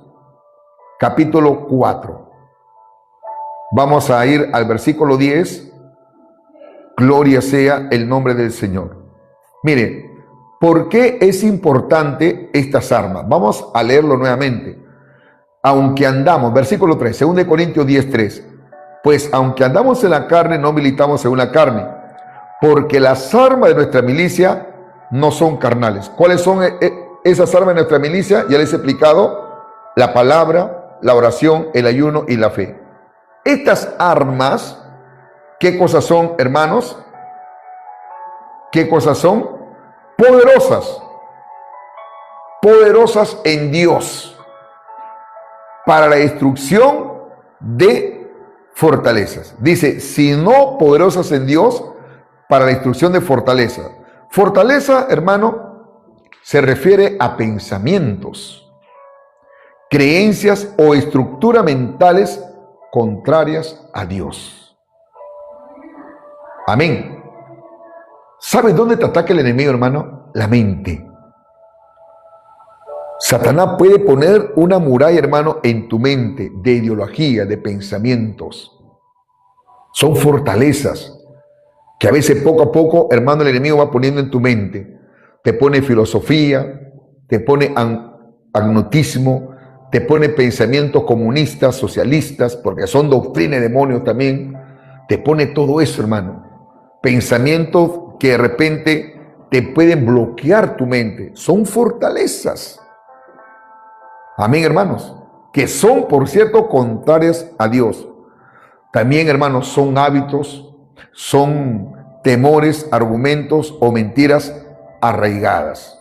[SPEAKER 1] capítulo 4. Vamos a ir al versículo 10. Gloria sea el nombre del Señor. Mire, ¿por qué es importante estas armas? Vamos a leerlo nuevamente. Aunque andamos, versículo 3, 2 Corintios 10, 3. Pues aunque andamos en la carne, no militamos según la carne, porque las armas de nuestra milicia no son carnales. ¿Cuáles son esas armas de nuestra milicia? Ya les he explicado: la palabra, la oración, el ayuno y la fe. Estas armas, ¿qué cosas son, hermanos? ¿Qué cosas son? Poderosas. Poderosas en Dios para la destrucción de fortalezas. Dice, sino poderosas en Dios para la destrucción de fortaleza. Fortaleza, hermano, se refiere a pensamientos, creencias o estructuras mentales contrarias a Dios. Amén. ¿Sabes dónde te ataca el enemigo, hermano? La mente. Satanás puede poner una muralla, hermano, en tu mente de ideología, de pensamientos. Son fortalezas que a veces poco a poco, hermano, el enemigo va poniendo en tu mente. Te pone filosofía, te pone agnotismo, te pone pensamientos comunistas, socialistas, porque son doctrina de demonios también. Te pone todo eso, hermano. Pensamientos que de repente te pueden bloquear tu mente. Son fortalezas. Amén, hermanos, que son, por cierto, contrarias a Dios. También, hermanos, son hábitos, son temores, argumentos o mentiras arraigadas.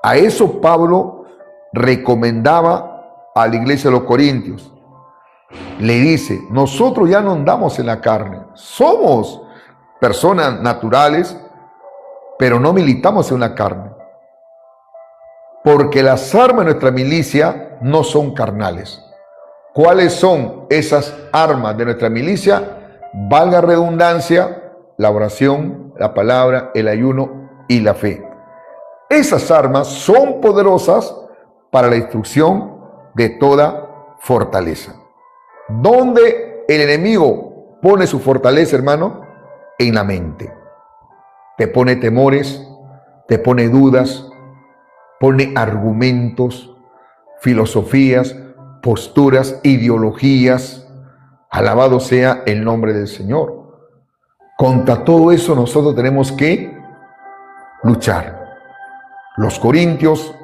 [SPEAKER 1] A eso Pablo recomendaba a la iglesia de los Corintios. Le dice, nosotros ya no andamos en la carne, somos personas naturales, pero no militamos en la carne. Porque las armas de nuestra milicia no son carnales. ¿Cuáles son esas armas de nuestra milicia? Valga redundancia, la oración, la palabra, el ayuno y la fe. Esas armas son poderosas para la destrucción de toda fortaleza. ¿Dónde el enemigo pone su fortaleza, hermano? En la mente. Te pone temores, te pone dudas, pone argumentos, filosofías, posturas, ideologías. Alabado sea el nombre del Señor. Contra todo eso nosotros tenemos que luchar. Los corintios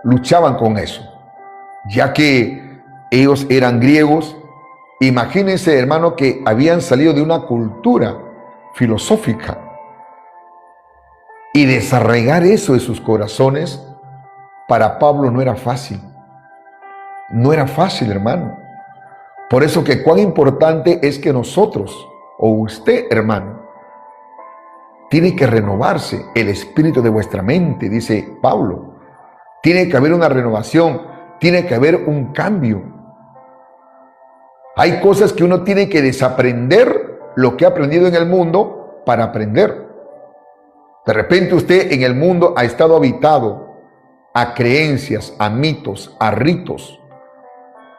[SPEAKER 1] luchaban con eso, ya que ellos eran griegos. Imagínense, hermano, que habían salido de una cultura filosófica, y desarraigar eso de sus corazones para Pablo no era fácil. No era fácil, hermano. Por eso que cuán importante es que nosotros, o usted, hermano, tiene que renovarse el espíritu de vuestra mente, dice Pablo. Tiene que haber una renovación. tiene que haber un cambio. Hay cosas que uno tiene que desaprender lo que ha aprendido en el mundo para aprender. De repente usted en el mundo ha estado habitado a creencias, a mitos, a ritos.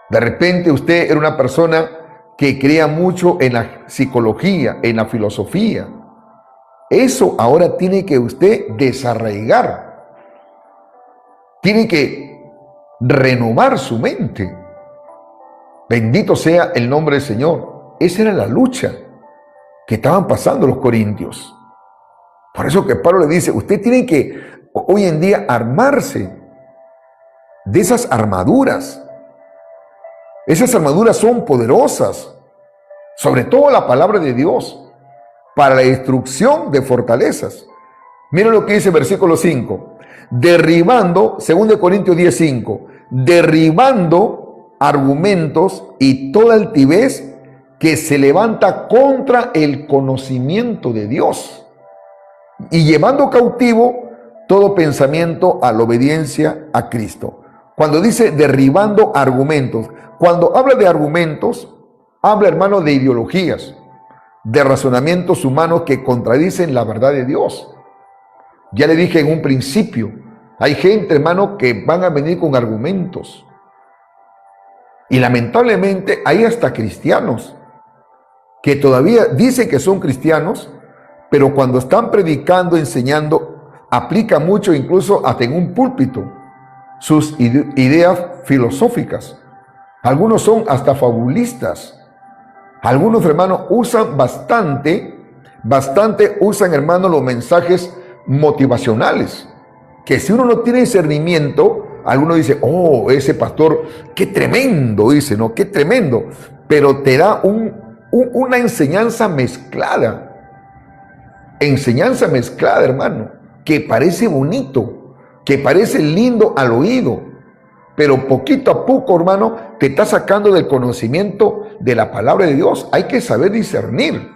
[SPEAKER 1] De repente usted era una persona que creía mucho en la psicología, en la filosofía. Eso ahora tiene que usted desarraigar. Tiene que renovar su mente. Bendito sea el nombre del Señor. Esa era la lucha que estaban pasando los corintios. Por eso que Pablo le dice, usted tiene que hoy en día armarse de esas armaduras. Esas armaduras son poderosas, sobre todo la palabra de Dios, para la destrucción de fortalezas. Miren lo que dice el versículo 5. Derribando, 2 Corintios 10:5, derribando argumentos y toda altivez que se levanta contra el conocimiento de Dios, y llevando cautivo todo pensamiento a la obediencia a Cristo. Cuando dice derribando argumentos, cuando habla de argumentos, habla, hermano, de ideologías, de razonamientos humanos que contradicen la verdad de Dios. Ya le dije en un principio, hay gente, hermano, que van a venir con argumentos. Y lamentablemente hay hasta cristianos que todavía dicen que son cristianos, pero cuando están predicando, enseñando, aplica mucho, incluso hasta en un púlpito, sus ideas filosóficas. Algunos son hasta fabulistas. Algunos, hermanos, usan bastante usan, hermanos, los mensajes motivacionales, que si uno no tiene discernimiento, alguno dice, oh, ese pastor, qué tremendo, dice, ¿no? Qué tremendo. Pero te da una enseñanza mezclada. Enseñanza mezclada, hermano, que parece bonito, que parece lindo al oído, pero poquito a poco, hermano, te está sacando del conocimiento de la palabra de Dios. Hay que saber discernir.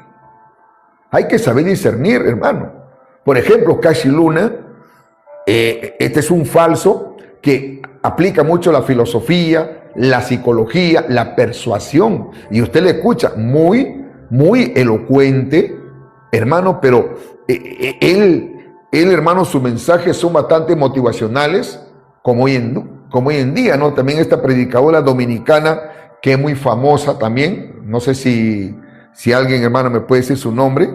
[SPEAKER 1] Hay que saber discernir, hermano. Por ejemplo, Cash Luna, este es un falso que aplica mucho la filosofía, la psicología, la persuasión. Y usted le escucha muy elocuente, hermano, pero él, hermano, sus mensajes son bastante motivacionales, como hoy en día, ¿no? También esta predicadora dominicana, que es muy famosa también, no sé si alguien, hermano, me puede decir su nombre,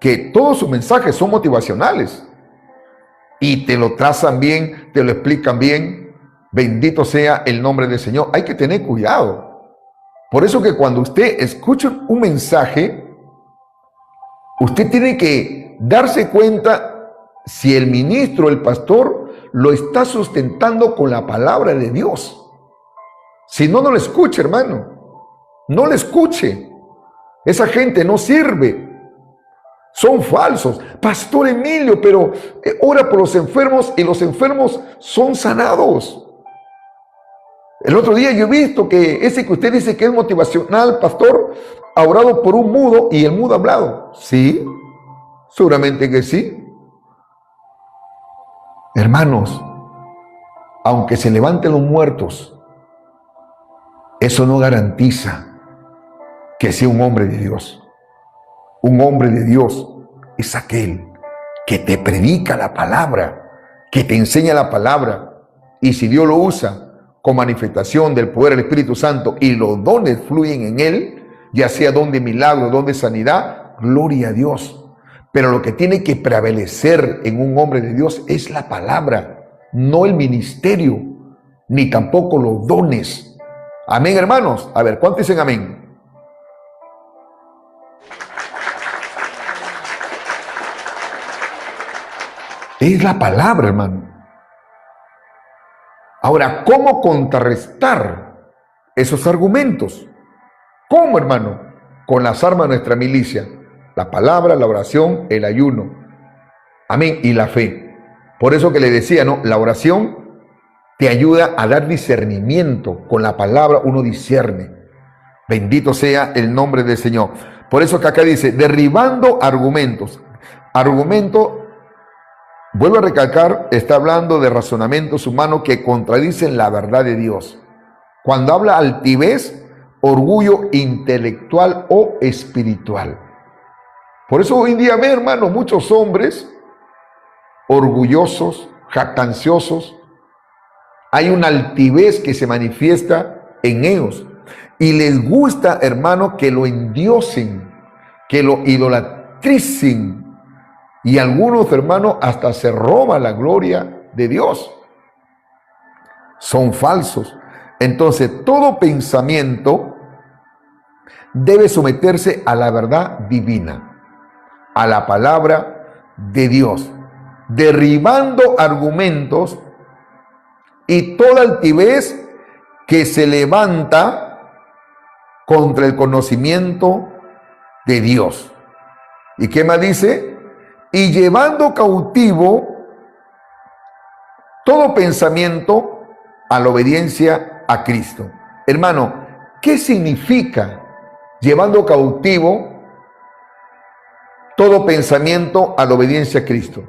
[SPEAKER 1] que todos sus mensajes son motivacionales. Y te lo trazan bien, te lo explican bien. Bendito sea el nombre del Señor. Hay que tener cuidado. Por eso que cuando usted escucha un mensaje, usted tiene que darse cuenta si el ministro, el pastor, lo está sustentando con la palabra de Dios. Si no, no lo escuche, hermano. No lo escuche. Esa gente no sirve. Son falsos. Pastor Emilio, pero ora por los enfermos y los enfermos son sanados. El otro día yo he visto que ese que usted dice que es motivacional, pastor, ha orado por un mudo y el mudo ha hablado. Sí, seguramente que sí. Hermanos, aunque se levanten los muertos, eso no garantiza que sea un hombre de Dios. Un hombre de Dios es aquel que te predica la palabra, que te enseña la palabra. Y si Dios lo usa con manifestación del poder del Espíritu Santo y los dones fluyen en él, ya sea don de milagro, don de sanidad, gloria a Dios. Pero lo que tiene que prevalecer en un hombre de Dios es la palabra, no el ministerio, ni tampoco los dones. Amén, hermanos. A ver, ¿cuántos dicen amén? Es la palabra, hermano. Ahora, ¿cómo contrarrestar esos argumentos? ¿Cómo, hermano? Con las armas de nuestra milicia. La palabra, la oración, el ayuno. Amén. Y la fe. Por eso que le decía, ¿no? La oración te ayuda a dar discernimiento. Con la palabra uno discierne. Bendito sea el nombre del Señor. Por eso que acá dice, derribando argumentos. Argumento Vuelvo a recalcar, está hablando de razonamientos humanos que contradicen la verdad de Dios. Cuando habla altivez, orgullo intelectual o espiritual. Por eso hoy en día ve, hermano, muchos hombres orgullosos, jactanciosos. Hay una altivez que se manifiesta en ellos. Y les gusta, hermano, que lo endiosen, que lo idolatricen. Y algunos, hermanos, hasta se roban la gloria de Dios. Son falsos. Entonces, todo pensamiento debe someterse a la verdad divina, a la palabra de Dios, derribando argumentos y toda altivez que se levanta contra el conocimiento de Dios. ¿Y qué más dice? Y llevando cautivo todo pensamiento a la obediencia a Cristo. Hermano, ¿qué significa llevando cautivo todo pensamiento a la obediencia a Cristo?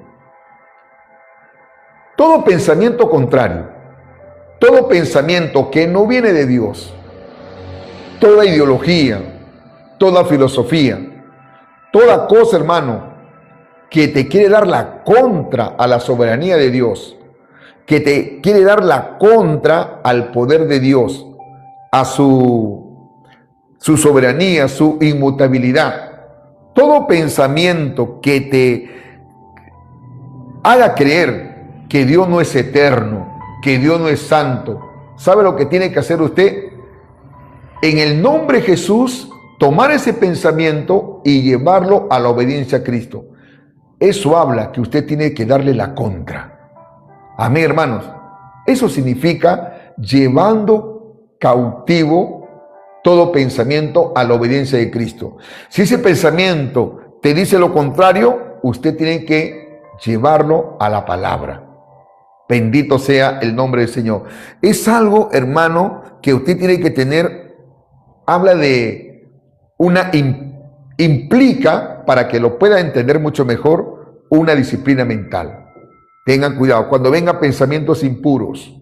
[SPEAKER 1] Todo pensamiento contrario, todo pensamiento que no viene de Dios, toda ideología, toda filosofía, toda cosa, hermano, que te quiere dar la contra a la soberanía de Dios, que te quiere dar la contra al poder de Dios, a su soberanía, su inmutabilidad. Todo pensamiento que te haga creer que Dios no es eterno, que Dios no es santo, ¿sabe lo que tiene que hacer usted? En el nombre de Jesús, tomar ese pensamiento y llevarlo a la obediencia a Cristo. Eso habla que usted tiene que darle la contra. Amén, hermanos. Eso significa llevando cautivo todo pensamiento a la obediencia de Cristo. Si ese pensamiento te dice lo contrario, usted tiene que llevarlo a la palabra. Bendito sea el nombre del Señor. Es algo, hermano, que usted tiene que tener, habla de implica, para que lo pueda entender mucho mejor, una disciplina mental. Tengan cuidado, cuando vengan pensamientos impuros,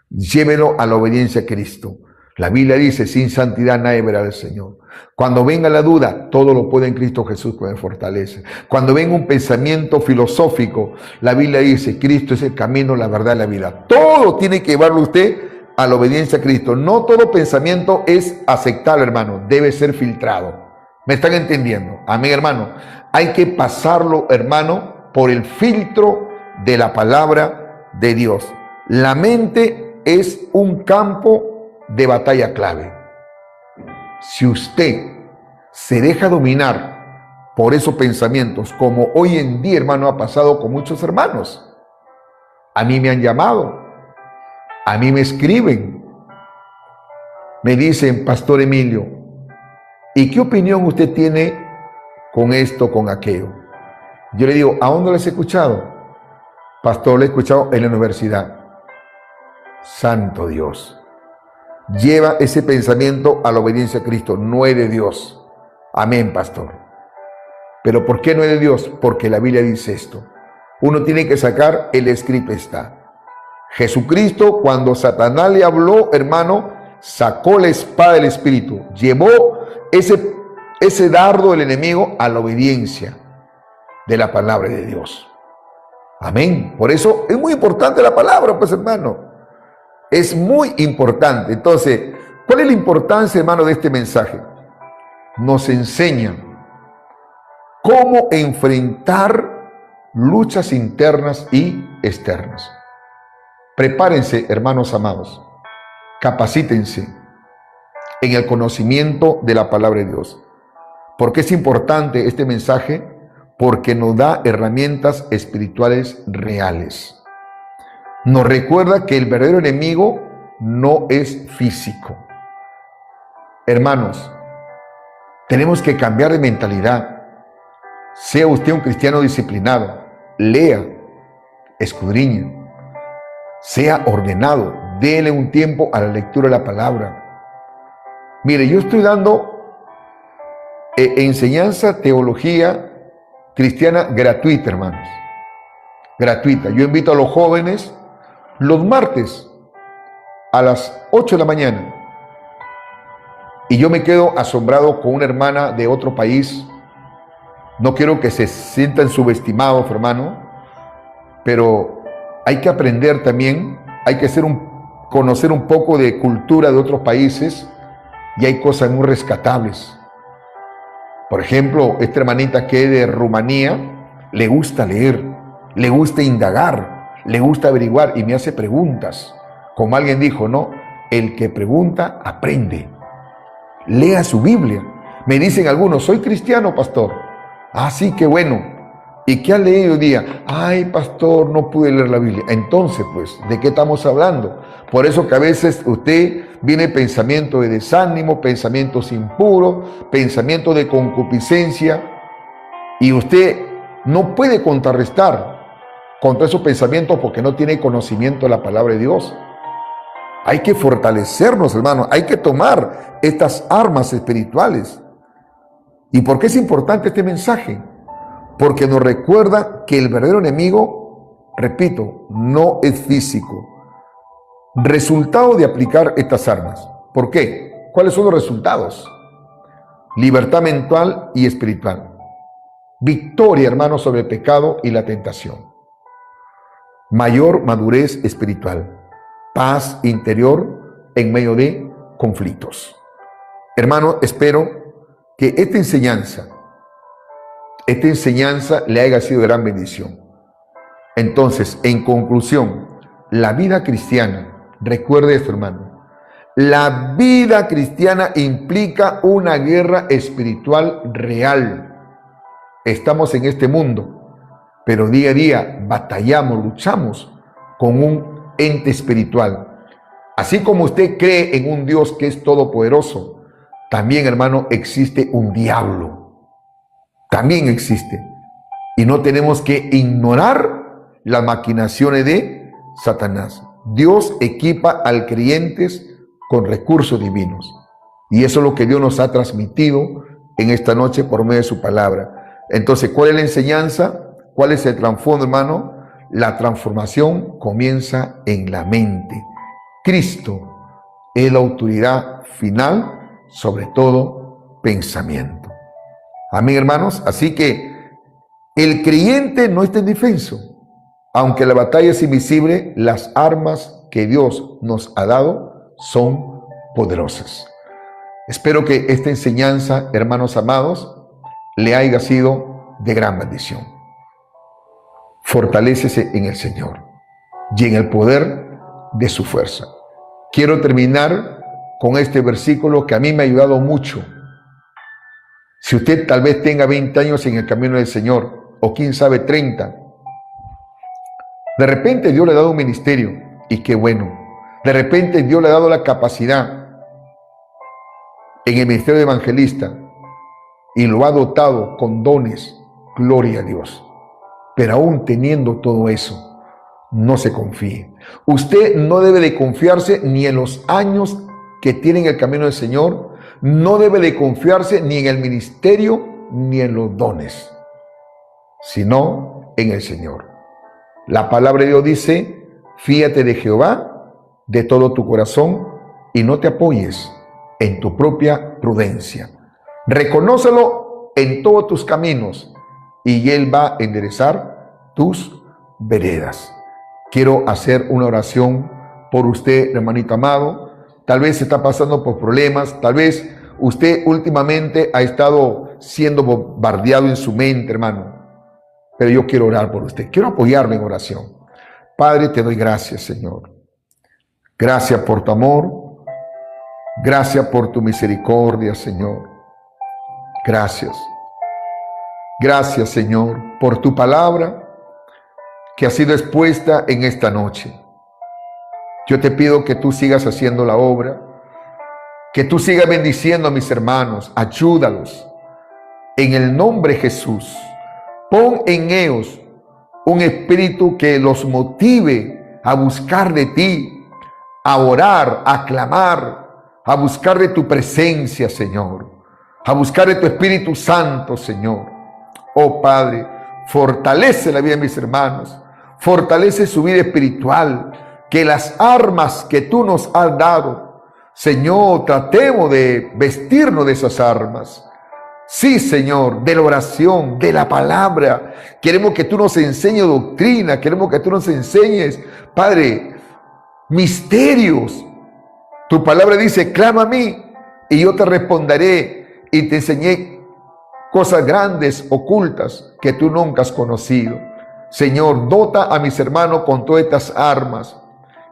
[SPEAKER 1] llévelo a la obediencia a Cristo. La Biblia dice, sin santidad nadie verá al Señor. Cuando venga la duda, todo lo puede en Cristo Jesús que me fortalece. Cuando venga un pensamiento filosófico, la Biblia dice, Cristo es el camino, la verdad y la vida. Todo tiene que llevarlo usted a la obediencia a Cristo. No todo pensamiento es aceptable, hermano. Debe ser filtrado. ¿Me están entendiendo? Amén, hermano. Hay que pasarlo, hermano, por el filtro de la palabra de Dios. La mente es un campo de batalla clave. Si usted se deja dominar por esos pensamientos, como hoy en día, hermano, ha pasado con muchos hermanos. A mí me han llamado, a mí me escriben, me dicen, Pastor Emilio, ¿y qué opinión usted tiene con esto, con aquello? Yo le digo, ¿a dónde lo has escuchado? Pastor, lo he escuchado en la universidad. Santo Dios. Lleva ese pensamiento a la obediencia a Cristo. No es de Dios. Amén, pastor. ¿Pero por qué no es de Dios? Porque la Biblia dice esto. Uno tiene que sacar, el escrito está. Jesucristo, cuando Satanás le habló, hermano, sacó la espada del Espíritu. Llevó ese dardo del enemigo a la obediencia de la palabra de Dios. Amén. Por eso es muy importante la palabra, pues, hermano. Es muy importante. Entonces, ¿cuál es la importancia, hermano, de este mensaje? Nos enseña cómo enfrentar luchas internas y externas. Prepárense, hermanos amados. Capacítense en el conocimiento de la palabra de Dios. ¿Por qué es importante este mensaje? Porque nos da herramientas espirituales reales. Nos recuerda que el verdadero enemigo no es físico. Hermanos, tenemos que cambiar de mentalidad. Sea usted un cristiano disciplinado, lea, escudriñe, sea ordenado, déle un tiempo a la lectura de la palabra. Mire, yo estoy dando enseñanza, teología cristiana gratuita, hermanos. gratuita. Yo invito a los jóvenes los martes a las 8 de la mañana. Y yo me quedo asombrado con una hermana de otro país. No quiero que se sientan subestimados, hermano, pero hay que aprender también, hay que conocer un poco de cultura de otros países, y hay cosas muy rescatables. Por ejemplo, esta hermanita que es de Rumanía, le gusta leer, le gusta indagar, le gusta averiguar y me hace preguntas. Como alguien dijo, ¿no? El que pregunta, aprende. Lea su Biblia. Me dicen algunos, soy cristiano, pastor. Ah, sí, qué bueno. ¿Y qué ha leído hoy día? Ay, pastor, no pude leer la Biblia. Entonces, pues, ¿de qué estamos hablando? Por eso que a veces usted viene pensamiento de desánimo, pensamientos impuros, pensamiento de concupiscencia, y usted no puede contrarrestar contra esos pensamientos porque no tiene conocimiento de la palabra de Dios. Hay que fortalecernos, hermanos. Hay que tomar estas armas espirituales. ¿Y por qué es importante este mensaje? Porque nos recuerda que el verdadero enemigo, repito, no es físico. Resultado de aplicar estas armas. ¿Por qué? ¿Cuáles son los resultados? Libertad mental y espiritual. Victoria, hermanos, sobre el pecado y la tentación. Mayor madurez espiritual. Paz interior en medio de conflictos. Hermano, espero que esta enseñanza le haya sido de gran bendición. Entonces, en conclusión, la vida cristiana, recuerde esto, hermano, la vida cristiana implica una guerra espiritual real. Estamos en este mundo, pero día a día batallamos, luchamos con un ente espiritual. Así como usted cree en un Dios que es todopoderoso, también, hermano, existe un diablo. También existe. Y no tenemos que ignorar las maquinaciones de Satanás. Dios equipa al creyente con recursos divinos. Y eso es lo que Dios nos ha transmitido en esta noche por medio de su palabra. Entonces, ¿cuál es la enseñanza? ¿Cuál es el trasfondo, hermano? La transformación comienza en la mente. Cristo es la autoridad final sobre todo pensamiento. Amén, hermanos. Así que el creyente no está indefenso. Aunque la batalla es invisible, las armas que Dios nos ha dado son poderosas. Espero que esta enseñanza, hermanos amados, le haya sido de gran bendición. Fortalécese en el Señor y en el poder de su fuerza. Quiero terminar con este versículo que a mí me ha ayudado mucho. Si usted tal vez tenga 20 años en el camino del Señor, o quién sabe 30, de repente Dios le ha dado un ministerio, y qué bueno. De repente Dios le ha dado la capacidad en el ministerio de evangelista, y lo ha dotado con dones, gloria a Dios. Pero aún teniendo todo eso, no se confíe. Usted no debe de confiarse ni en los años que tiene en el camino del Señor, no debe de confiarse ni en el ministerio ni en los dones, sino en el Señor. La palabra de Dios dice, fíate de Jehová de todo tu corazón y no te apoyes en tu propia prudencia. Reconócelo en todos tus caminos y Él va a enderezar tus veredas. Quiero hacer una oración por usted, hermanito amado. Tal vez está pasando por problemas, tal vez usted últimamente ha estado siendo bombardeado en su mente, hermano. Pero yo quiero orar por usted, quiero apoyarme en oración. Padre, te doy gracias, Señor. Gracias por tu amor, gracias por tu misericordia, Señor. Gracias. Gracias, Señor, por tu palabra que ha sido expuesta en esta noche. Yo te pido que tú sigas haciendo la obra, que tú sigas bendiciendo a mis hermanos, ayúdalos. En el nombre de Jesús, pon en ellos un espíritu que los motive a buscar de ti, a orar, a clamar, a buscar de tu presencia, Señor, a buscar de tu Espíritu Santo, Señor. Oh Padre, fortalece la vida de mis hermanos, fortalece su vida espiritual, que las armas que tú nos has dado, Señor, tratemos de vestirnos de esas armas. Sí, Señor, de la oración, de la palabra. Queremos que tú nos enseñes doctrina, queremos que tú nos enseñes, Padre, misterios. Tu palabra dice, clama a mí y yo te responderé y te enseñé cosas grandes, ocultas, que tú nunca has conocido. Señor, dota a mis hermanos con todas estas armas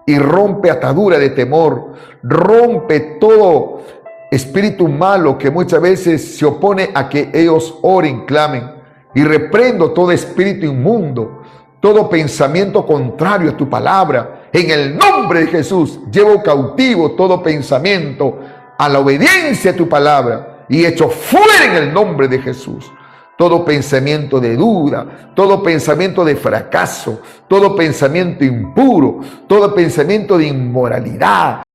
[SPEAKER 1] y rompe atadura de temor, rompe todo espíritu malo que muchas veces se opone a que ellos oren, clamen, y reprendo todo espíritu inmundo, todo pensamiento contrario a tu palabra. En el nombre de Jesús, llevo cautivo todo pensamiento a la obediencia a tu palabra y echo fuera en el nombre de Jesús todo pensamiento de duda, todo pensamiento de fracaso, todo pensamiento impuro, todo pensamiento de inmoralidad,